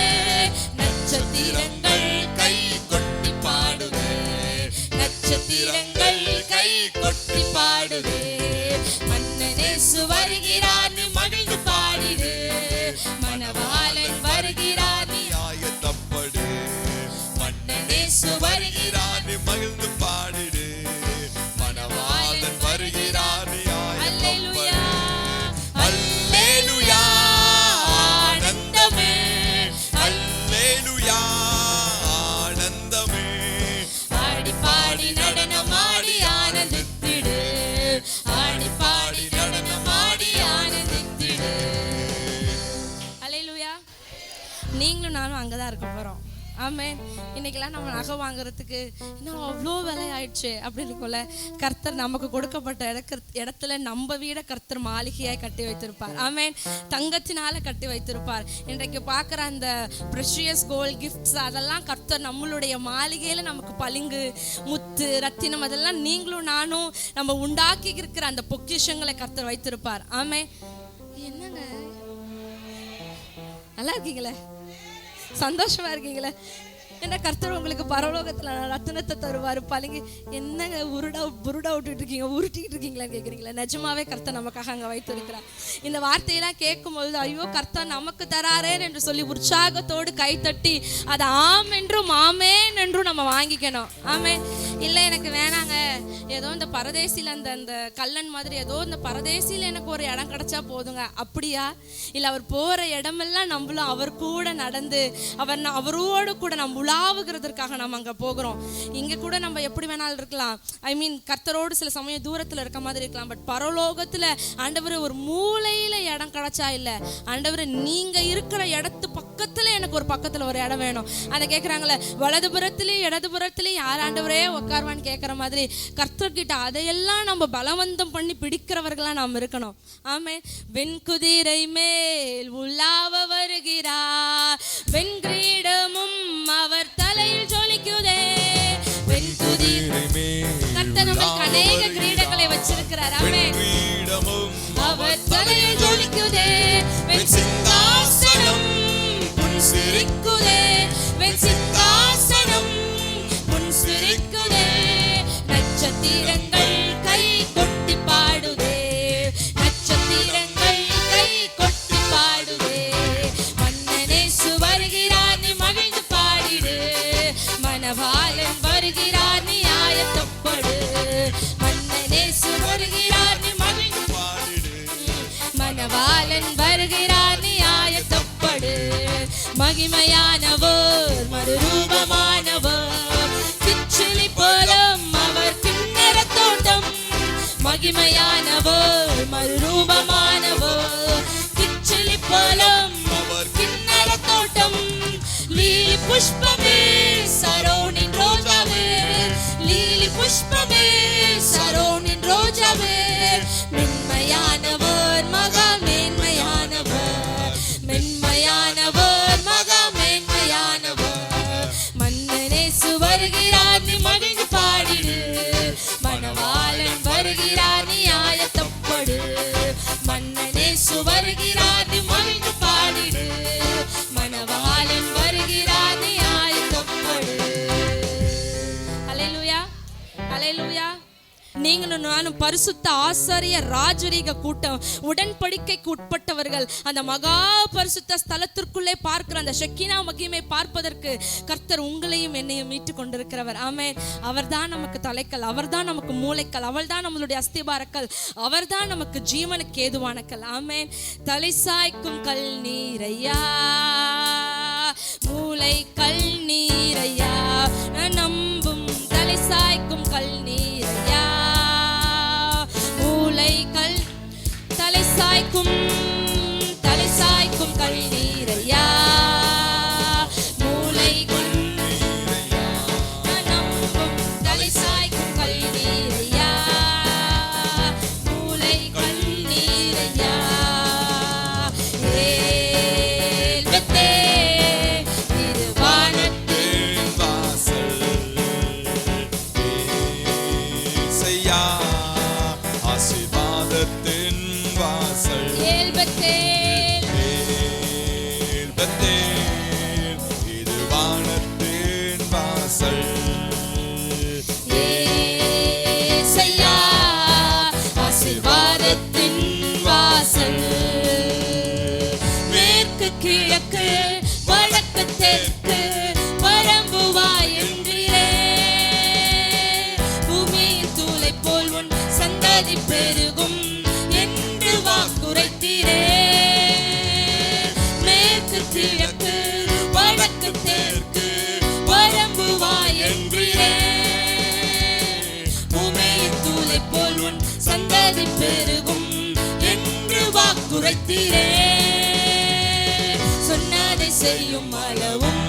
S3: நட்சத்திரங்கள் கை கொட்டி பாடுதே, நட்சத்திரங்கள் கை கொட்டி பாடுதே. மன்னனேசு வருகிறார் நீ மகிழ்ந்து பாடிடு, மணவாளன் வருகிறார் நீ ஆயத்தப்படு. மன்னனேசு வருகிறார் நீ மகிழ்ந்து பாடிடு, மணவாளன் வருகிறார் நீ ஆயத்தப்படு. அல்லேலூயா ஆனந்தமே, அல்லேலூயா ஆனந்தமே. ஆடி பாடி நடனமாடி ஆனந்தித்திடு, ஆடி பாடி நடனமாடி ஆனந்தித்திடு.
S1: அல்லேலூயா. நீங்களும் நானும் அங்கதான் இருக்க போறோம். ஆமென். இன்னைக்கெல்லாம் நம்ம நகை வாங்குறதுக்கு இன்னும் அவ்வளோ விலை ஆயிடுச்சு அப்படின்னு போல கர்த்தர் நமக்கு கொடுக்கப்பட்ட இடத்துல நம்ம வீட கர்த்தர் மாளிகையாய் கட்டி வைத்திருப்பார். ஆமென். தங்கத்தினால கட்டி வைத்திருப்பார். இன்றைக்கு பார்க்குற அந்த ப்ரெஷியஸ் கோல்ட் கிஃப்ட்ஸ் அதெல்லாம் கர்த்தர் நம்மளுடைய மாளிகையில நமக்கு பளிங்கு முத்து ரத்தினம் அதெல்லாம் நீங்களும் நானும் நம்ம உண்டாக்கி இருக்கிற அந்த பொக்கிஷங்களை கர்த்தர் வைத்திருப்பார். ஆமென். என்னங்க நல்லா இருக்கீங்களே, சந்தோஷமா இருக்கீங்களே? என்ன கர்த்தர் உங்களுக்கு பரலோகத்துல ரத்தினத்தை தருவாரு பழங்கி. என்னங்க புருடா விட்டுட்டு இருக்கீங்க, உருட்டிக்கிட்டு இருக்கீங்களான்னு கேட்குறீங்களா? நிஜமாவே கர்த்தர் நமக்காக அங்கே வைத்திருக்கிறார். இந்த வார்த்தையெல்லாம் கேட்கும்பொழுது ஐயோ கர்த்தர் நமக்கு தராரேன் என்று சொல்லி உற்சாகத்தோடு கை தட்டி அதை ஆம் என்றும் ஆமேன் என்றும் நம்ம வாங்கிக்கணும். ஆமே. இல்லை எனக்கு வேணாங்க, ஏதோ இந்த பரதேசியில் அந்த கல்லன் மாதிரி ஏதோ இந்த பரதேசியில் எனக்கு ஒரு இடம் கிடைச்சா போதுங்க, அப்படியா? இல்லை அவர் போகிற இடமெல்லாம் நம்மளும் அவர் கூட நடந்து அவரோடு கூட நம்ம உலாவுகிறதுக்காக நம்ம அங்கே போகிறோம். இங்கே கூட நம்ம எப்படி வேணாலும் இருக்கலாம், ஐ மீன் கர்த்தரோடு சில சமயம் தூரத்தில் இருக்க மாதிரி இருக்கலாம். பட் பரலோகத்தில் ஆண்டவர் ஒரு மூலையில் இடம் கிடைச்சா இல்லை, ஆண்டவர் நீங்கள் இருக்கிற இடத்து பக்கத்தில் எனக்கு ஒரு பக்கத்தில் ஒரு இடம் வேணும். அதை கேட்குறாங்களே, வலதுபுறத்துலேயும் இடதுபுறத்துலேயும் யார் ஆண்டவரே உட்காருவான்னு கேட்குற மாதிரி கர்த்தர்கிட்ட அதையெல்லாம் நம்ம பலவந்தம் பண்ணி பிடிக்கிறவர்களாக நாம் இருக்கணும். ஆமே. வெண்குதிரை மேல் உலாவ வருகிறார், வெண்கிரீடமும் அவர் தலையில் ஜொலிக்குதே. வெண்குதிரை மேல் கர்த்தர் நமக்கு அநேக கிரீடங்களை வச்சிருக்கிறார். ஆமென். அவர் தலையில் ஜொலிக்குதே. வெண் சிங்காசனம் புன் சிரிக்குதே, வெண் சிங்காசனம் புன் சிரிக்குதே. நட்சத்திரங்கள் கை கொட்டி பாடுதே, நட்சத்திரங்கள் கை கொட்டி பாடுதே. மன்னனேசு வருகிறார் நீ மகிழ்ந்து பாடிடு, மணவாளன் வருகிறார் நீ ஆயத்தப்படு. மன்னனேசு வருகிறார் நீ மகிழ்ந்து பாடிடு, மணவாளன் வருகிறார் நீ ஆயத்தப்படு. மகிமையானவர் மறுரூபமானவர், கிச்சிலி போலும் அவர் கிண்ணற தோட்டம். மகிமையானவர் மறுரூபமானவர், கிச்சிலி போலும் அவர் கிண்ணற தோட்டம். லீலி புஷ்பமே சரோனின் ரோஜாவே, லீலி புஷ்பமே சரோனின் ரோஜாவே. மென்மையானவர் மகா மேன்மையானவர், மென்மையானவர் மகா மேன்மையானவர். மன்னனேசு வருகிறார் நீ மகிழ்ந்து பாடிடு, மணவாளன் வருகிறார் நீ ஆயத்தப்படு. மன்னனேசு வருகிறார் நீ மகிழ்ந்து பாடிடு, மணவாளன் வருகிறார் நீ ஆயத்தப்படு. அல்லேலூயா, அல்லேலூயா. நீங்களும் நீங்களும் நானும் பரிசுத்த ஆசாரிய ராஜரீக கூட்டம், உடன்படிக்கைக்கு உட்பட்டவர்கள். அந்த மகா பரிசுத்த ஸ்தலத்திற்குள்ளே பார்க்கிற அந்த ஷெக்கினா மகிமை பார்ப்பதற்கு கர்த்தர் உங்களையும் என்னையும் மீட்டு கொண்டிருக்கிறவர். ஆமென். அவர்தான் நமக்கு தலைக்கல், அவர்தான் நமக்கு மூளைக்கல், அவள்தான் நம்மளுடைய அஸ்திபாரக்கல், அவர்தான் நமக்கு ஜீவனுக்கு ஏதுவானக்கல். ஆமென். தலை சாய்க்கும் கல் நீரையா, மூளை கல் நீரையா, நம்பும் தலை சாய்க்கும் கல் நீரையா, மூளை கல் தலை சாய்க்கும் கல் நீரையா, மூளை கல் நம்பும் தலை சாய்க்கும் கல் நீரையா, மூளை கல் நீரையா. ஏல் பெத்தே இது வானத்தின்
S3: வாசல், ஏசையா ஆசீர்வாதத்தின் வாசல்.
S1: ஏல் பெத்தே
S3: இது வானத்தின் வாசல்.
S1: ஏசையா ஆசீர்வாதத்தின் வாசல். மேற்கு கிழக்கு வடக்கு தெற்கு பரம்புவாய் என்றிலே, பூமியின் தூளை போல் உன் சந்ததி பெருகும் என்று வாக்குரைத்தீரே. மேற்கு கிழக்கு வடக்கு தெற்கு பரம்புவாய் என்றிலே, பூமியின் தூளை போல் உன் சந்ததி பெருகும் என்று வாக்குரைத்தீரே. சொன்னதை செய்யும் அளவும்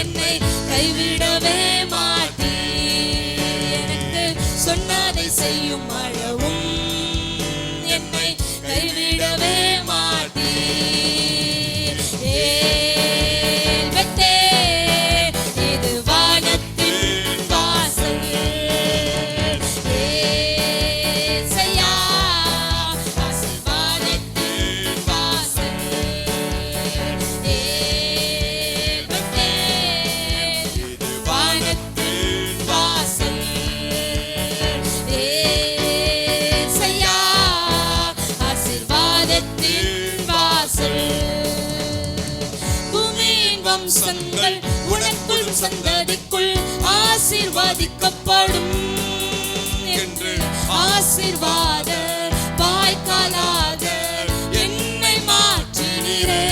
S1: என்னை கைவிடவே மாட்டீர். எனக்கு சொன்னதை செய்யும் அளவும் என்னை கைவிடவே மாட்டீர். ஏல் பெத்தே இது வானத்தின் வாசல். ஏசையா ஆசீர்வாதத்தின் வாசல். ஏல் பெத்தே இது வானத்தின் வாசல். ஏசையா ஆசீர்வாதத்தின் வாசல். பூமியின் வம்சங்கள் உனக்குள் சந்ததிக்குள் ஆசீர்வதிக்கப்படும் என்று ஆசீர்வாத வாய்க்காலாக என்னை மாற்றினீரே.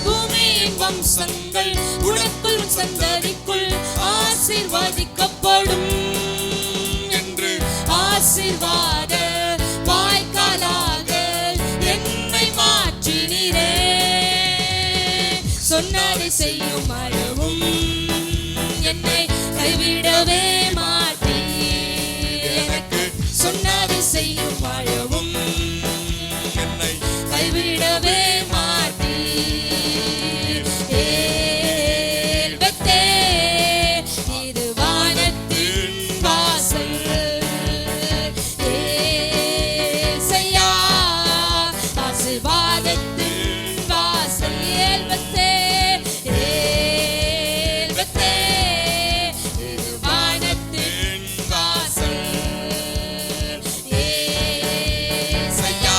S1: பூமியின் வம்சங்கள் உனக்குள் சந்ததிக்குள் ஆசீர்வதிக்கப்படும் என்று ஆசீர்வாத வாய்க்காலாக என்னை மாற்றினீரே. சொன்னதை செய்யும் அளவும் என்னை கைவிடவே மாட்டீர். எனக்கு சொன்னதை செய்யும் அளவும்
S3: என்னை
S1: கைவிடவே மாட்டீர். ஏல் பெத்தே இது வானத்தின் வாசல். ஏசையா ஆசீர்வாதத்தின் வாசல். ஏல் பெத்தே இது வானத்தின் வாசல். ஏசையா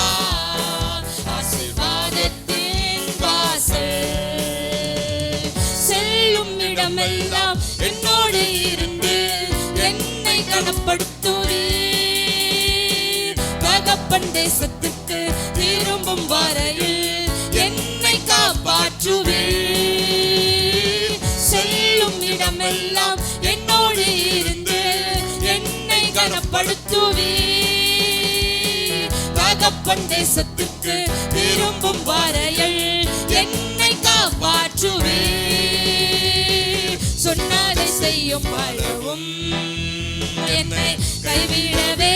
S1: ஆசீர்வாதத்தின் வாசல். செல்லும் இடமெல்லாம் என்னோடு இருந்து என்னை கனப்படுத்துவீர். தகப்பன் தேசத்துக்கு திரும்பும் வரையில் என்னை காப்பாற்றுவீர். செல்லும் இடமெல்லாம் என்னோடு இருந்து என்னை கனப்படுத்துவீர். தகப்பன் தேசத்துக்கு திரும்பும் வரையில் என்னை காப்பாற்றுவீர். சொன்னதை செய்யும் அளவும் என்னை கைவிடவே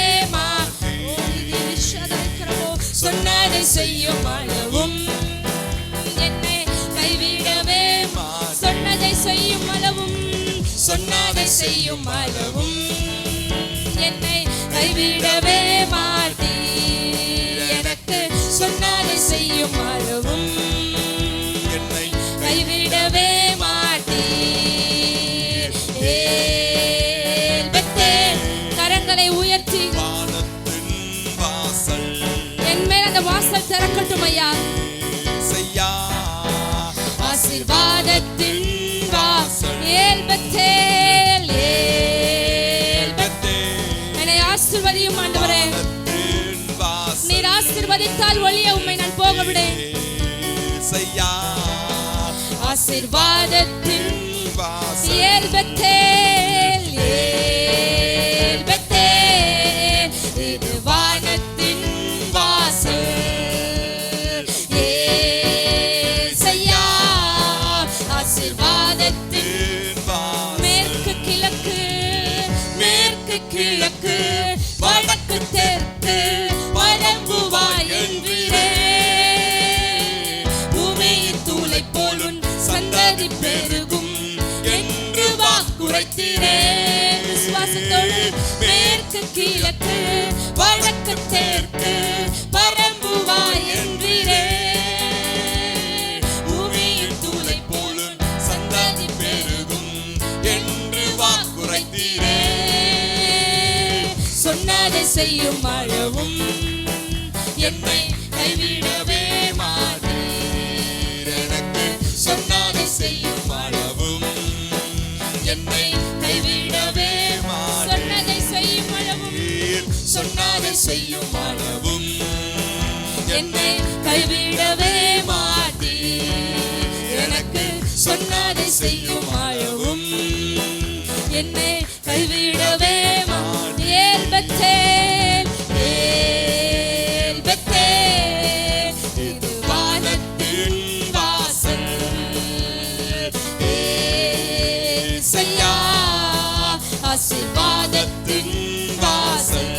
S1: சொன்னதை செய்யும் அளவும் என்னை கைவிடவே சொன்னதை செய்யும் அளவும் சொன்னதை செய்யும் அளவும் என்னை கைவிடவே மாட்டீர். எனக்கு சொன்னதை செய்யும் அளவும்
S3: என்னை
S1: கைவிடவே மாட்டீர். ஏல் பெத்தே
S2: அந்த வாசல் திறக்கட்டும் ஐயா. ஆசீர்வாதத்தின் வாசல் ஏல் பெத்தேல் ஏல் பெத்தேல். என்னை ஆசீர்வதியும் ஆண்டவரே. நீர் ஆசீர்வதித்தால் ஒளிய உம்மை நான் போக விடேன். ஆசீர்வாதத்தின் வாசல் ஏல் பெத்தேல் ஏல் பெத்தேல். இது வானத்தின் வாசல் ஏசையா. ஆசீர்வாதத்தின் வாசல் மேற்கு கிழக்கு மேற்கு கிழக்கு வடக்கு தெற்கு பரம்புவாய் என்றீரே. பூமியின் தூளை போலும் சந்ததி பெருகும் என்று வாக்குரைத்தீரே. விசுவாசத்தோடு மேற்கு கிழக்கு வடக்கு தெற்கு பரம்புவாய் என்றீரே. பூமியின் தூளை போலும் சந்ததி பெருகும் என்று வாக்குரைத்தீரே. சொன்னதை செய்யும் அளவும் என்னை கைவிடவே மாட்டீர். எனக்கு சொன்னதை செய்யும் அளவும் என்னை கைவிடவே மாட்டீர். சொன்னதை செய்யும் அளவும் சொன்னதை செய்யும் அளவும் என்னை கைவிடவே மாட்டீர். எனக்கு சொன்னதை செய்யும் அளவும் என்னை கைவிடவே மாட்டீர். ஏல் பெத்தேல் ஏல் பெத்தேல். இது வானத்தின் வாசல் ஏசையா. ஆசீர்வாதத்தின் வாசல்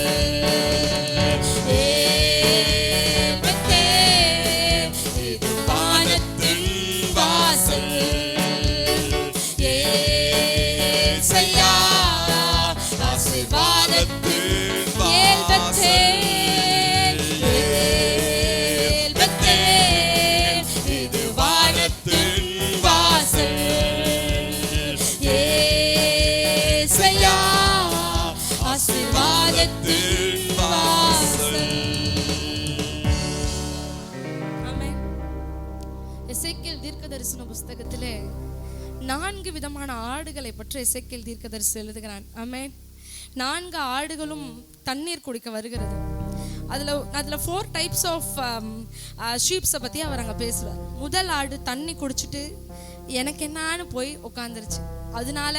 S2: ஏல் பெத்தேல். இது வானத்தின் வாசல் ஏசையா. ஆசீர்வாதத்தின் ஏல் பெத்தேல் ஏல் பெத்தேல். இது வானத்தின் வாசல் ஏசையா. ஆசீர்வாதத்தின் வாசல். ஆமென். எசேக்கியேல் தீர்க்கதரிசன புத்தகத்திலே 4 விதமான ஆடுகளை பற்றி எசேக்கியேல் தீர்க்கதரிசி எழுதுகிறான். ஆமென். 4 ஆடுகளும் தண்ணீர் குடிக்க வருகிறது. அதில் 4 டைப்ஸ் ஆஃப் ஷீப்ஸை பற்றி அவர் அங்கே பேசுகிறார். முதல் ஆடு தண்ணி குடிச்சிட்டு எனக்கு என்னான்னு போய் உட்காந்துருச்சு. அதனால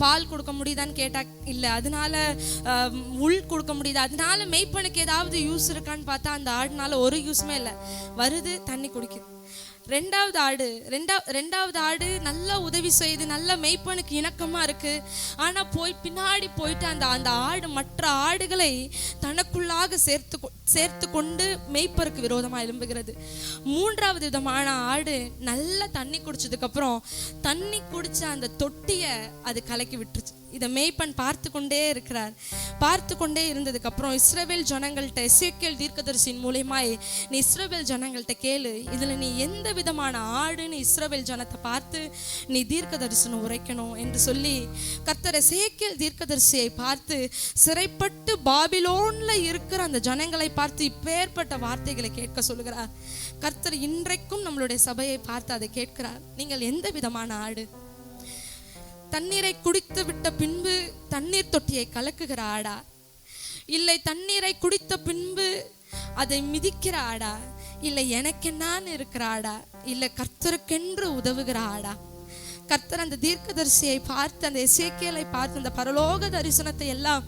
S2: பால் கொடுக்க முடியுதான்னு கேட்டா இல்லை, அதனால உள் கொடுக்க முடியுது, அதனால மெய்ப்பனுக்கு ஏதாவது யூஸ் இருக்கான்னு பார்த்தா அந்த ஆடுனால ஒரு யூஸுமே இல்லை. வருது, தண்ணி குடிக்குது. ரெண்டாவது ஆடு நல்லா உதவி செய்யுது, நல்ல மெய்ப்பனுக்கு இணக்கமா இருக்கு. ஆனா பின்னாடி போயிட்டு அந்த ஆடு மற்ற ஆடுகளை தனக்குள்ளாக சேர்த்து கொண்டு மெய்ப்பருக்கு விரோதமா எழும்புகிறது. 3வது விதமான ஆடு நல்லா தண்ணி குடிச்சதுக்கு அப்புறம் தண்ணி குடிச்ச அந்த தொட்டிய அது கலக்கி விட்டுருச்சு. இதை மேய்ப்பன் பார்த்து கொண்டே இருக்கிறார். பார்த்து கொண்டே இருந்ததுக்கு அப்புறம் இஸ்ரவேல் ஜனங்கள்ட்ட எசேக்கியேல் தீர்க்கதரிசியின் மூலமாய் நீ இஸ்ரவேல் ஜனங்கள்ட்ட கேளு, இதுல நீ எந்த விதமான ஆடுன்னு இஸ்ரவேல் ஜனத்தை பார்த்து நீ தீர்க்க தரிசனம் உரைக்கணும் என்று சொல்லி கர்த்தர் எசேக்கியேல் தீர்க்கதரிசியை பார்த்து சிறைப்பட்டு பாபிலோன்ல இருக்கிற அந்த ஜனங்களை பார்த்து இப்பேற்பட்ட வார்த்தைகளை கேட்க சொல்லுகிறார். கர்த்தர் இன்றைக்கும் நம்மளுடைய சபையை பார்த்து அதை கேட்கிறார். நீங்கள் எந்த விதமான ஆடு? தண்ணீரை குடித்து விட்ட பின்பு தண்ணீர் தொட்டியை கலக்குகிற ஆடா, இல்லை தண்ணீரை குடித்த பின்பு அதை மிதிக்கிற ஆடா, இல்லை எனக்கு நான் இருக்கிற ஆடா, இல்லை கர்த்தருக்கென்று உதவுகிற ஆடா? கர்த்தர் அந்த தீர்க்கதரிசியை பார்த்து, அந்த எசேக்கியேலை பார்த்து, அந்த பரலோக தரிசனத்தை எல்லாம்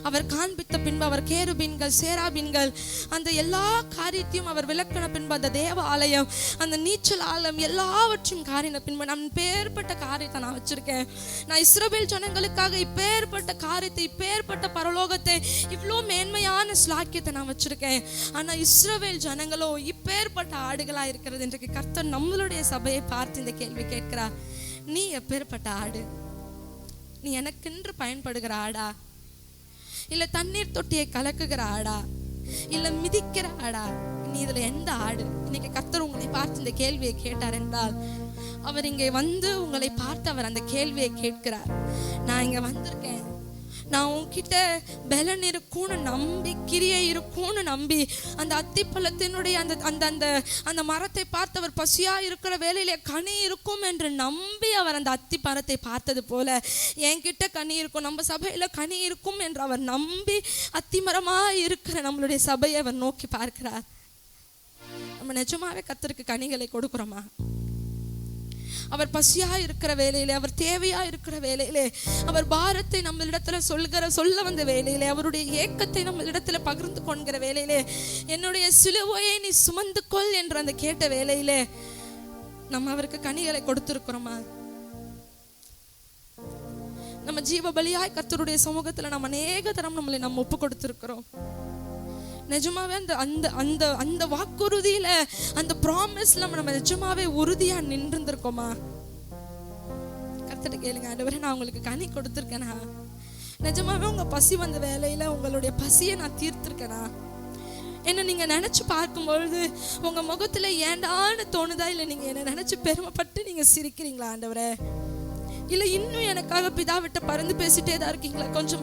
S2: அவர் காண்பித்த பின்பு, அவர் கேருபீன்கள் சேராபீன்கள் அந்த எல்லா காரியத்தையும் அவர் விளக்கின பின்பு, அந்த தேவ ஆலயம், அந்த நீச்சல் ஆலயம் எல்லாவற்றையும் காரின பின்பு, நான் இப்பேற்பட்ட காரியத்தை நான் வச்சிருக்கேன். நான் இஸ்ரவேல் ஜனங்களுக்காக இப்பேற்பட்ட காரியத்தை, இப்பேற்பட்ட பரலோகத்தை, இவ்வளோ மேன்மையான ஸ்லாக்கியத்தை நான் வச்சிருக்கேன். ஆனா இஸ்ரவேல் ஜனங்களோ இப்பேற்பட்ட ஆடுகளா இருக்கிறது. இன்றைக்கு கர்த்தர் நம்மளுடைய சபையை பார்த்து இந்த கேள்வி கேட்கிறார். நீ எப்பேற்பட்ட ஆடு? நீ எனக்கென்று பயன்படுகிற ஆடா, இல்ல தண்ணீர் தொட்டியை கலக்குகிற ஆடா, இல்ல மிதிக்கிற ஆடா? நீ இதுல எந்த ஆடு? இன்னைக்கு கர்த்தர் உங்களை பார்த்து இந்த கேள்வியை கேட்டார் என்றால், அவர் இங்கே வந்து உங்களை பார்த்து அவர் அந்த கேள்வியை கேட்கிறார். நான் இங்க வந்திருக்கேன், நான் உன்கிட்ட பலன் இருக்கும்னு நம்பி, கிரியை இருக்கும்னு நம்பி, அந்த அத்திப்பழத்தினுடைய அந்த அந்த அந்த அந்த மரத்தை பார்த்து அவர் பசியா இருக்கிற வேலையிலே கனி இருக்கும் என்று நம்பி அவர் அந்த அத்தி மரத்தை பார்த்தது போல என்கிட்ட கனி இருக்கும், நம்ம சபையில கனி இருக்கும் என்று அவர் நம்பி அத்திமரமா இருக்கிற நம்மளுடைய சபையை அவர் நோக்கி பார்க்கிறார். நம்ம நிஜமாவே கர்த்தருக்கு கனிகளை கொடுக்கிறோமா? அவர் பசியா இருக்கிற வேலையிலே, அவர் தேவையா இருக்கிற வேலையிலே, அவர் பாரத்தை நம்மளிடத்துல சொல்ல வந்த வேலையிலே, அவருடைய ஏக்கத்தை நம்மளிடத்துல பகிர்ந்து கொள்கிற வேலையிலே, என்னுடைய சிலுவையை நீ சுமந்து கொள் என்று அந்த கேட்ட வேலையிலே நம்ம அவருக்கு கனிகளை கொடுத்திருக்கிறோமா? நம்ம ஜீவ பலியாய் கர்த்தருடைய சமூகத்துல நம்ம அநேக தரம் நம்மளை நம்ம ஒப்பு கொடுத்திருக்கிறோம். நிஜமாவே அந்த அந்த அந்த அந்த வாக்குறுதியில, அந்த ப்ராமிஸ்ல நம்ம நிஜமாவே உறுதியா நின்றுருக்கோமா? கர்த்தரை கேளுங்க, ஆண்டவரே நான் உங்களுக்கு கனி கொடுத்துருக்கேனா? நிஜமாவே உங்க பசி வந்த வேலையில உங்களுடைய பசியை நான் தீர்த்திருக்கேனா? என்ன நீங்க நினைச்சு பார்க்கும்பொழுது உங்க முகத்துல ஏண்டான்னு தோணுதா? இல்லை நீங்க என்ன நினைச்சு பெருமைப்பட்டு நீங்க சிரிக்கிறீங்களா? ஆண்டவரே, இல்லை இன்னும் எனக்காக பிதாவிட்ட பறந்து பேசிட்டே தான் இருக்கீங்களா? கொஞ்சம்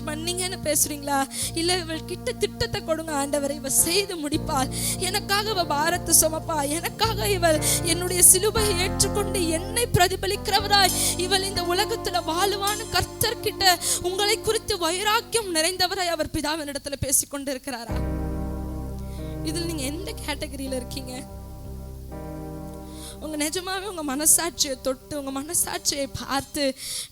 S2: மன்னிங்கன்னு பேசுறீங்களா? இல்லை இவள் கிட்ட திட்டத்தை கொடுங்க ஆண்டவரை, இவள் செய்து முடிப்பாள், எனக்காக இவள் பாரத்தை சுமப்பா, எனக்காக இவள் என்னுடைய சிலுவையை ஏற்றுக்கொண்டு என்னை பிரதிபலிக்கிறவராய் இவள் இந்த உலகத்துல வாழுவான்னு கர்த்தர்கிட்ட உங்களை குறித்து வைராக்கியம் நிறைந்தவராய் அவர் பிதாவின் இடத்துல பேசிக்கொண்டு இருக்கிறாரா? இதில் நீங்க எந்த கேட்டகரியில இருக்கீங்க? உங்க நிஜமாவே உங்க மனசாட்சியை தொட்டு, உங்க மனசாட்சியை பார்த்து,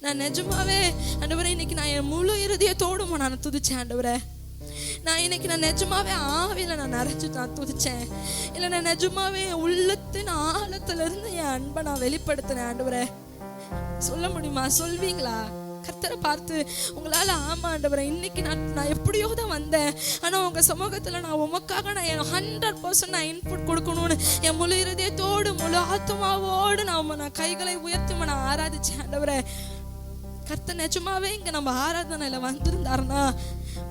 S2: நான் நிஜமாவே ஆண்டவரே இன்னைக்கு நான் என் முழு இருதயத்தோடு நான் துதிச்சேன் ஆண்டவரே, நான் நிஜமாவே ஆவியில நான் நிறைஞ்சு நான் துதிச்சேன், இல்லை நான் நிஜமாவே உள்ளத்தின் ஆழத்துல இருந்து என் அன்பை நான் வெளிப்படுத்தினேன் ஆண்டவரே, சொல்ல முடியுமா? சொல்வீங்களா? கர்த்தரை பார்த்து உங்களால ஆமா ஆண்டவரே இன்னைக்கு நான் எப்படியோ தான் வந்தேன், ஆனா உங்க சமூகத்துல நான் உமக்காக நான் என் 100% நான் இன்புட் கொடுக்கணும்னு என் முழு இருதயத்தோடு முழு ஆத்மாவோடு நான் கைகளை உயர்த்தி நான் ஆராதிச்சேன் ஆண்டவரே. கர்த்தர் நிஜமாவே இங்க நம்ம ஆராதனையில வந்திருந்தாருன்னா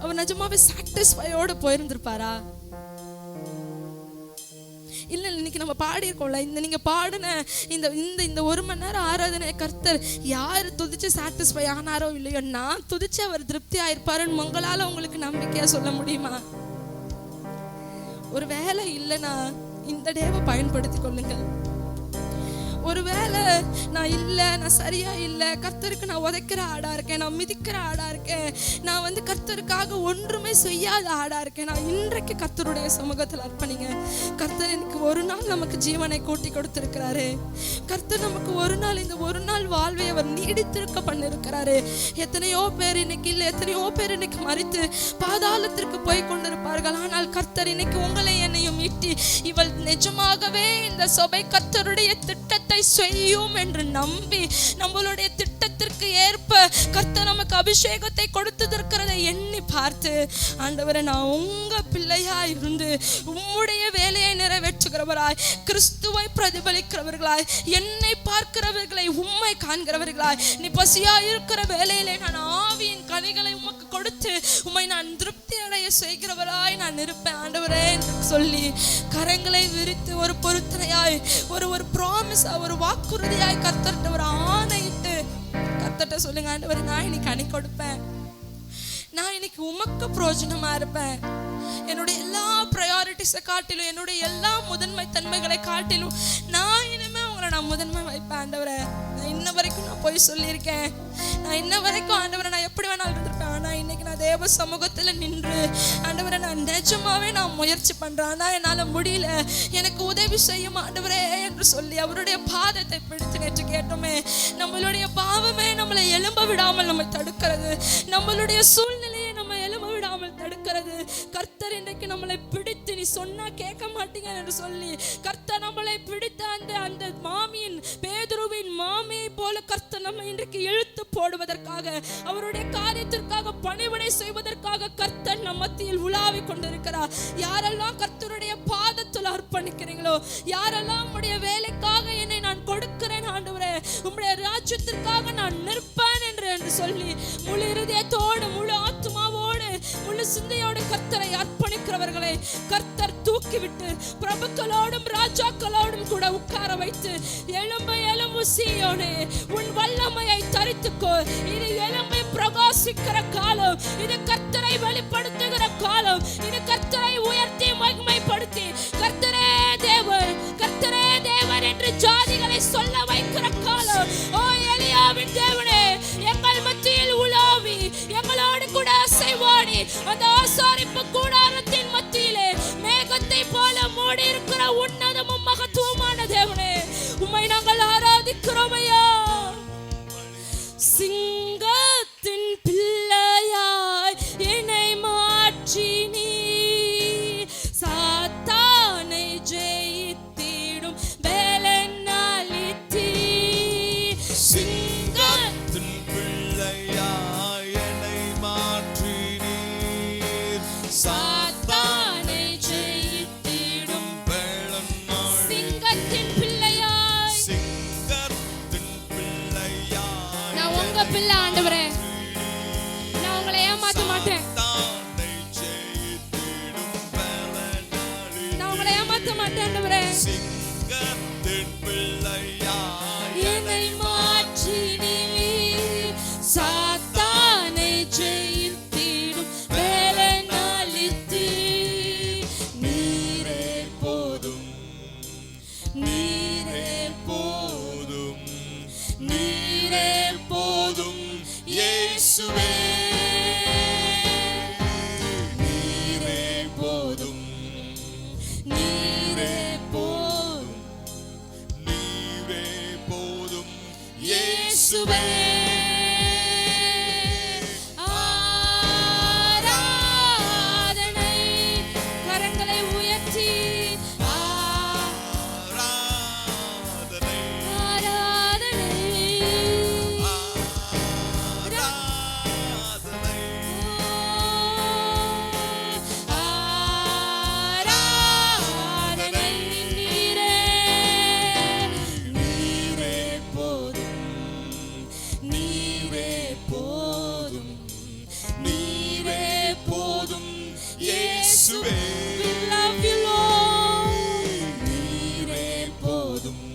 S2: அவர் நிஜமாவே சாட்டிஸ்ஃபையோடு போயிருந்திருப்பாரா? இல்லை இன்னைக்கு நம்ம பாடியிருக்கோம்ல, நீங்க பாடின இந்த இந்த இந்த 1 மணி நேரம் ஆராதனை கர்த்தர் யார் துதிச்சு சாட்டிஸ்ஃபை ஆனாரோ இல்லையோ, நான் துதிச்சு அவர் திருப்தி ஆயிருப்பாருன்னு உங்களால உங்களுக்கு நம்பிக்கையா சொல்ல முடியுமா? ஒரு வேலை இல்லைன்னா இந்த டேவை பயன்படுத்தி கொள்ளுங்கள். ஒருவேளை நான் சரியா இல்லை, கர்த்தருக்கு நான் உதைக்கிற ஆடா இருக்கேன், நான் மிதிக்கிற ஆடா இருக்கேன், நான் கர்த்தருக்காக ஒன்றுமே செய்யாத ஆடா இருக்கேன், நான் இன்றைக்கு கர்த்தருடைய சமூகத்தில் அர்ப்பணிங்க. கர்த்தர் எனக்கு ஒரு நாள் நமக்கு ஜீவனை கூட்டி கொடுத்திருக்கிறாரு. கர்த்தர் நமக்கு ஒரு நாள் இந்த ஒரு நாள் வாழ்வை அவர் நீடித்திருக்க பண்ணிருக்கிறாரு. எத்தனையோ பேர் இன்னைக்கு இல்லை, எத்தனையோ பேர் இன்னைக்கு மரித்து பாதாளத்திற்கு போய் கொண்டிருப்பார்கள். ஆனால் கர்த்தர் இன்னைக்கு உங்களை என்னையும் மீட்டி இவள் நிஜமாகவே இந்த சபை கர்த்தருடைய திட்டத்தை செய்யும் என்று நம்பி நம்மளுடைய திட்டத்திற்கு ஏற்ப கர்த்தர் நமக்கு அபிஷேகத்தை கொடுத்திருக்கிறதை எண்ணி பார்த்து ஆண்டவரே நான் உங்க பிள்ளையா இருந்து உம்முடைய வேலையை நிறைவேற்றுகிறவராய், கிறிஸ்துவை பிரதிபலிக்கிறவர்களாய், என்னை பார்க்கிறவர்களை உம்மை காண்கிறவர்களாய், நீ பசியா இருக்கிற வேலையிலே நான் ஆவியின் கனிகளை உமக்கு கொடுத்து உம்மை நான் திருப்தி அடைய செய்கிறவராய் நான் இருப்பேன் ஆண்டவரே என்று சொல்லி கரங்களை விரித்து ஒரு பொருத்தனையாய் ஒரு ப்ராமிஸ், ஒரு வாக்குறுதியாய் கர்த்தர்ட்ட ஒரு ஆணையிட்டு கர்த்தர்ட்ட சொல்லுங்க, ஆண்டவரே நான் இன்னைக்கு கனி கொடுப்பேன், நான் இன்னைக்கு உமக்கு பிரயோஜனமா இருப்பேன், என்னுடைய எல்லா ப்ரையாரிட்டிஸை காட்டிலும், என்னுடைய எல்லா முதன்மை தன்மைகளை காட்டிலும் நான் இனிமே உங்களை நான் முதன்மை வைப்பேன் ஆண்டவரே. நான் இன்ன வரைக்கும் நான் போய் சொல்லியிருக்கேன், நான் இன்ன வரைக்கும் ஆண்டவரை நான் எப்படி வேணாலும் இருந்திருப்பேன், ஆனால் இன்னைக்கு நான் தேவ சமூகத்தில் நின்று ஆண்டவரை நான் நிஜமாவே நான் முயற்சி பண்றேன், ஆனால் என்னால் முடியல, எனக்கு உதவி செய்யும் ஆண்டவரே என்று சொல்லி அவருடைய பாதத்தை பிடித்து நேற்று கேட்டோமே. நம்மளுடைய பாவமே நம்மளை எழும்ப விடாமல் நம்ம தடுக்கிறது, நம்மளுடைய சூழ்நிலையை நம்ம எழும்ப விடாமல் தடுக்கிறது. கர்த்தர் இன்றைக்கு நம்மளை பிடித்து நீ சொன்னா கேட்க மாட்டீங்க என்று சொல்லி கர்த்தர் நம்மளை பிடித்த அந்த மாமியின் பேதுருவின் மாமியை போல கர்த்தர் நம்ம இன்றைக்கு இழுத்து போடுவதற்காக, அவருடைய காரியத்திற்காக பணிவிடை செய்வதற்காக கர்த்தர் நம் மத்தியில் உலாவி கொண்டிருக்கிறார். யாரெல்லாம் கர்த்தருடைய பாதத்தில் அர்ப்பணிக்கிறீங்களோ, யாரெல்லாம் உம்முடைய வேலைக்காக என்னை நான் கொடுக்கிறேன் ஆண்டவரே, உம்முடைய ராஜ்யத்திற்காக நான் நிற்பேன் என்று சொல்லி முழு இருதயத்தோடு முழு ஆத்மாவோடு முழு சிந்தையோடு கர்த்தரை அர்ப்பணிக்க இருக்கிறவர்களை கர்த்தர் தூக்கிவிட்டு பிரபுக்களோடும் ராஜாக்களோடும் கூட உட்கார வைத்து எலும்பு எலும்பு சீயோனே உன் வல்லமையை தரித்துக்கோ. இது எலும்பை பிரகாசிக்கிற காலம், இது கர்த்தரை வெளிப்படுத்துகிற காலம், இது கர்த்தரை உயர்த்தி மகிமைப்படுத்தி கர்த்தரே தேவன் கர்த்தரே தேவன் என்று ஜாதிகளை சொல்ல வைக்கிற காலம். ஓ எலியாவின் தேவனே, எங்கள் மத்தியில் உலாவி எங்களோடு கூட அசைவாடி அந்த ஆசாரிப்பு கூடாரத்தின் மத்தியிலே மேகத்தை போல மூடி இருக்கிற உன்னதமும் மகத்துவமான தேவனே, உம்மை நாங்கள் ஆராதிக்கிறோம் ஐயா. சிங்கத்தின் பிள்ளையாய் என்னை மாற்றி நீ சாத்தானை ஜெயித்திடும் வேலன் அளித்தீ.
S4: சிங்கத்தின் பிள்ளையாய் என்னை மாற்றி நீர்
S2: சாத்தானை ஜெயித்திடும்
S4: வேலன் அளித்தீர்.
S2: சிங்கத்தின் பிள்ளையாய்,
S4: சிங்கத்தின் பிள்ளையாய்
S2: நான் உங்க பிள்ளை ஆண்டவரே, நான் உங்களை ஏமாத்த மாட்டேன்,
S4: சாத்தானை ஜெயித்திடும் வேலன் அளித்தீர்.
S2: நான் உங்களை ஏமாத்த மாட்டேன் ஆண்டவரே.
S4: சிங்கத்தின் பிள்ளையாய்
S2: என்னை மாற்றி நீர் சாத்தானை ஜெயித்திடும் வேலன் அளித்தீர். நீரே போதும், நீரே
S4: போதும், நீரே போதும் இயேசுவே. நீரே போதும்,
S2: நீரே போதும்
S4: நீரே போதும் இயேசுவே.
S2: ஆராதனை, கரங்களை உயர்த்தி
S4: ஆராதனை,
S2: ஆராதனை,
S4: ஆராதனை,
S2: ஆராதனை நீரே, நீரே போதும், நீரே போதும்,
S4: நீரே போதும் இயேசுவே.
S2: we love you Lord.
S4: நீரே போதும்,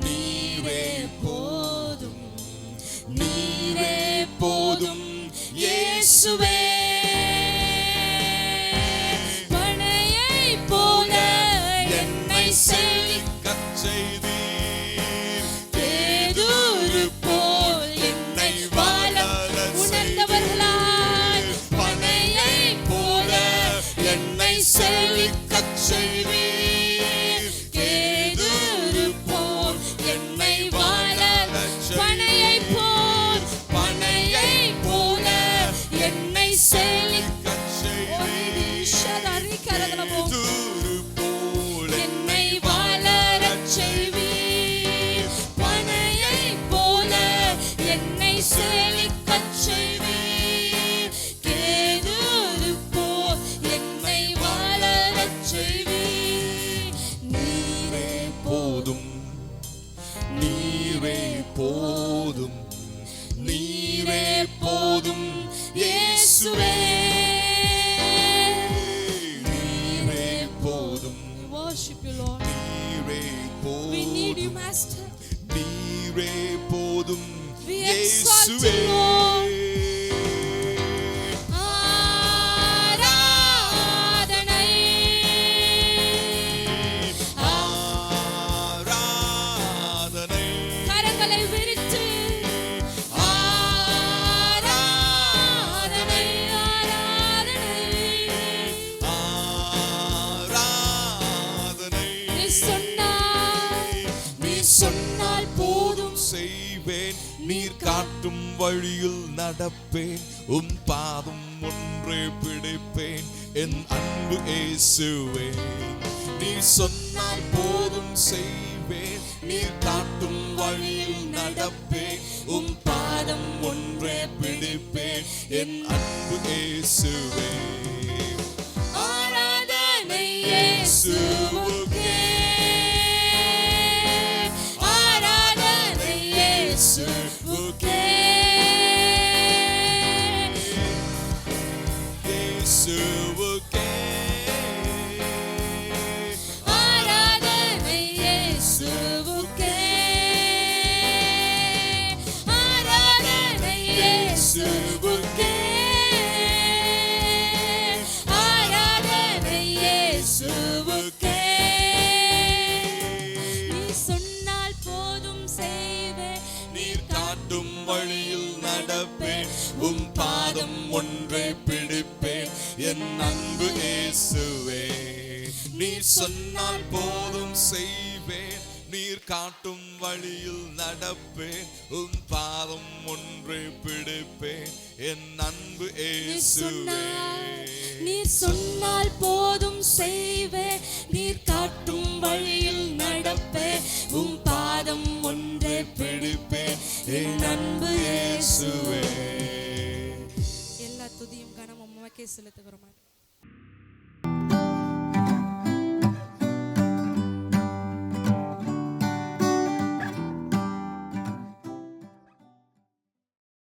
S4: நீரே போதும், நீரே போதும் இயேசுவே.
S2: பனையை போல என்னை
S4: செழிக்கச் செய்தீர்.
S2: பேதுரு போல் என்னை வாழ உணர்ந்தவர்களாய், பனையை போல என்னை செழிக்கச் செய்வீர். பேதுரு போல் என்னை வாழ, பனையை போல், பனையை போல என்னை செழிக்கச் செய்வீர்.
S4: தூரு போல
S2: என்னை வாழறச் செய்வீர். பனையை போல என்னை செழிக்கச் செய்வீர். கேதுரு போல் என்னை வாழறச் செய்வீர். நீரே
S4: போதும், நீரே போதும், நீரே போதும் இயேசுவே. நீரே போதும்,
S2: worship you Lord.
S4: நீரே
S2: We need you
S4: போதும்,
S2: Master.
S4: நீரே போதும்
S2: We exalt you,
S4: இயேசுவே.
S2: Lord. ஆராதனை,
S4: ஆராதனை,
S2: கரங்களை விரித்து ஆராதனை, ஆராதனை.
S4: ஆராதனை.
S2: நீ சொன்னாய்,
S4: நீ சொன்னால் போதும் செய்வேன், நீர் காட்டும் வழியில் நடப்பேன், உம் பாதம் ஒன்றே பிடிப்பேன், என் அன்பு இயேசுவே. நீ சொன்னால் போதும் செய்வேன், நீர் காட்டும் வழியில் நடப்பேன், உம் பாதம் ஒன்றே பிடிப்பேன், என் அன்பு இயேசுவே.
S2: ஆராதனை இயேசுவுக்கே, ஆராதனை இயேசுவுக்கே,
S4: இயேசுவுக்கே, நீர் சொன்னால் போதும் செய்வேன், நீர் காட்டும் வழியில் நடப்பேன், உம் பாதம் ஒன்றே பிடிப்பேன், என் அன்பு இயேசுவே.
S3: நீர் சொன்னால் போதும் செய்வேன், நீர் காட்டும் வழியில் நடப்பேன், உம் பாதம் ஒன்றே பிடிப்பேன், என் அன்பு இயேசுவே.
S2: எல்லா துதியும் கனம் உமக்கே செலுத்துகிறோம்.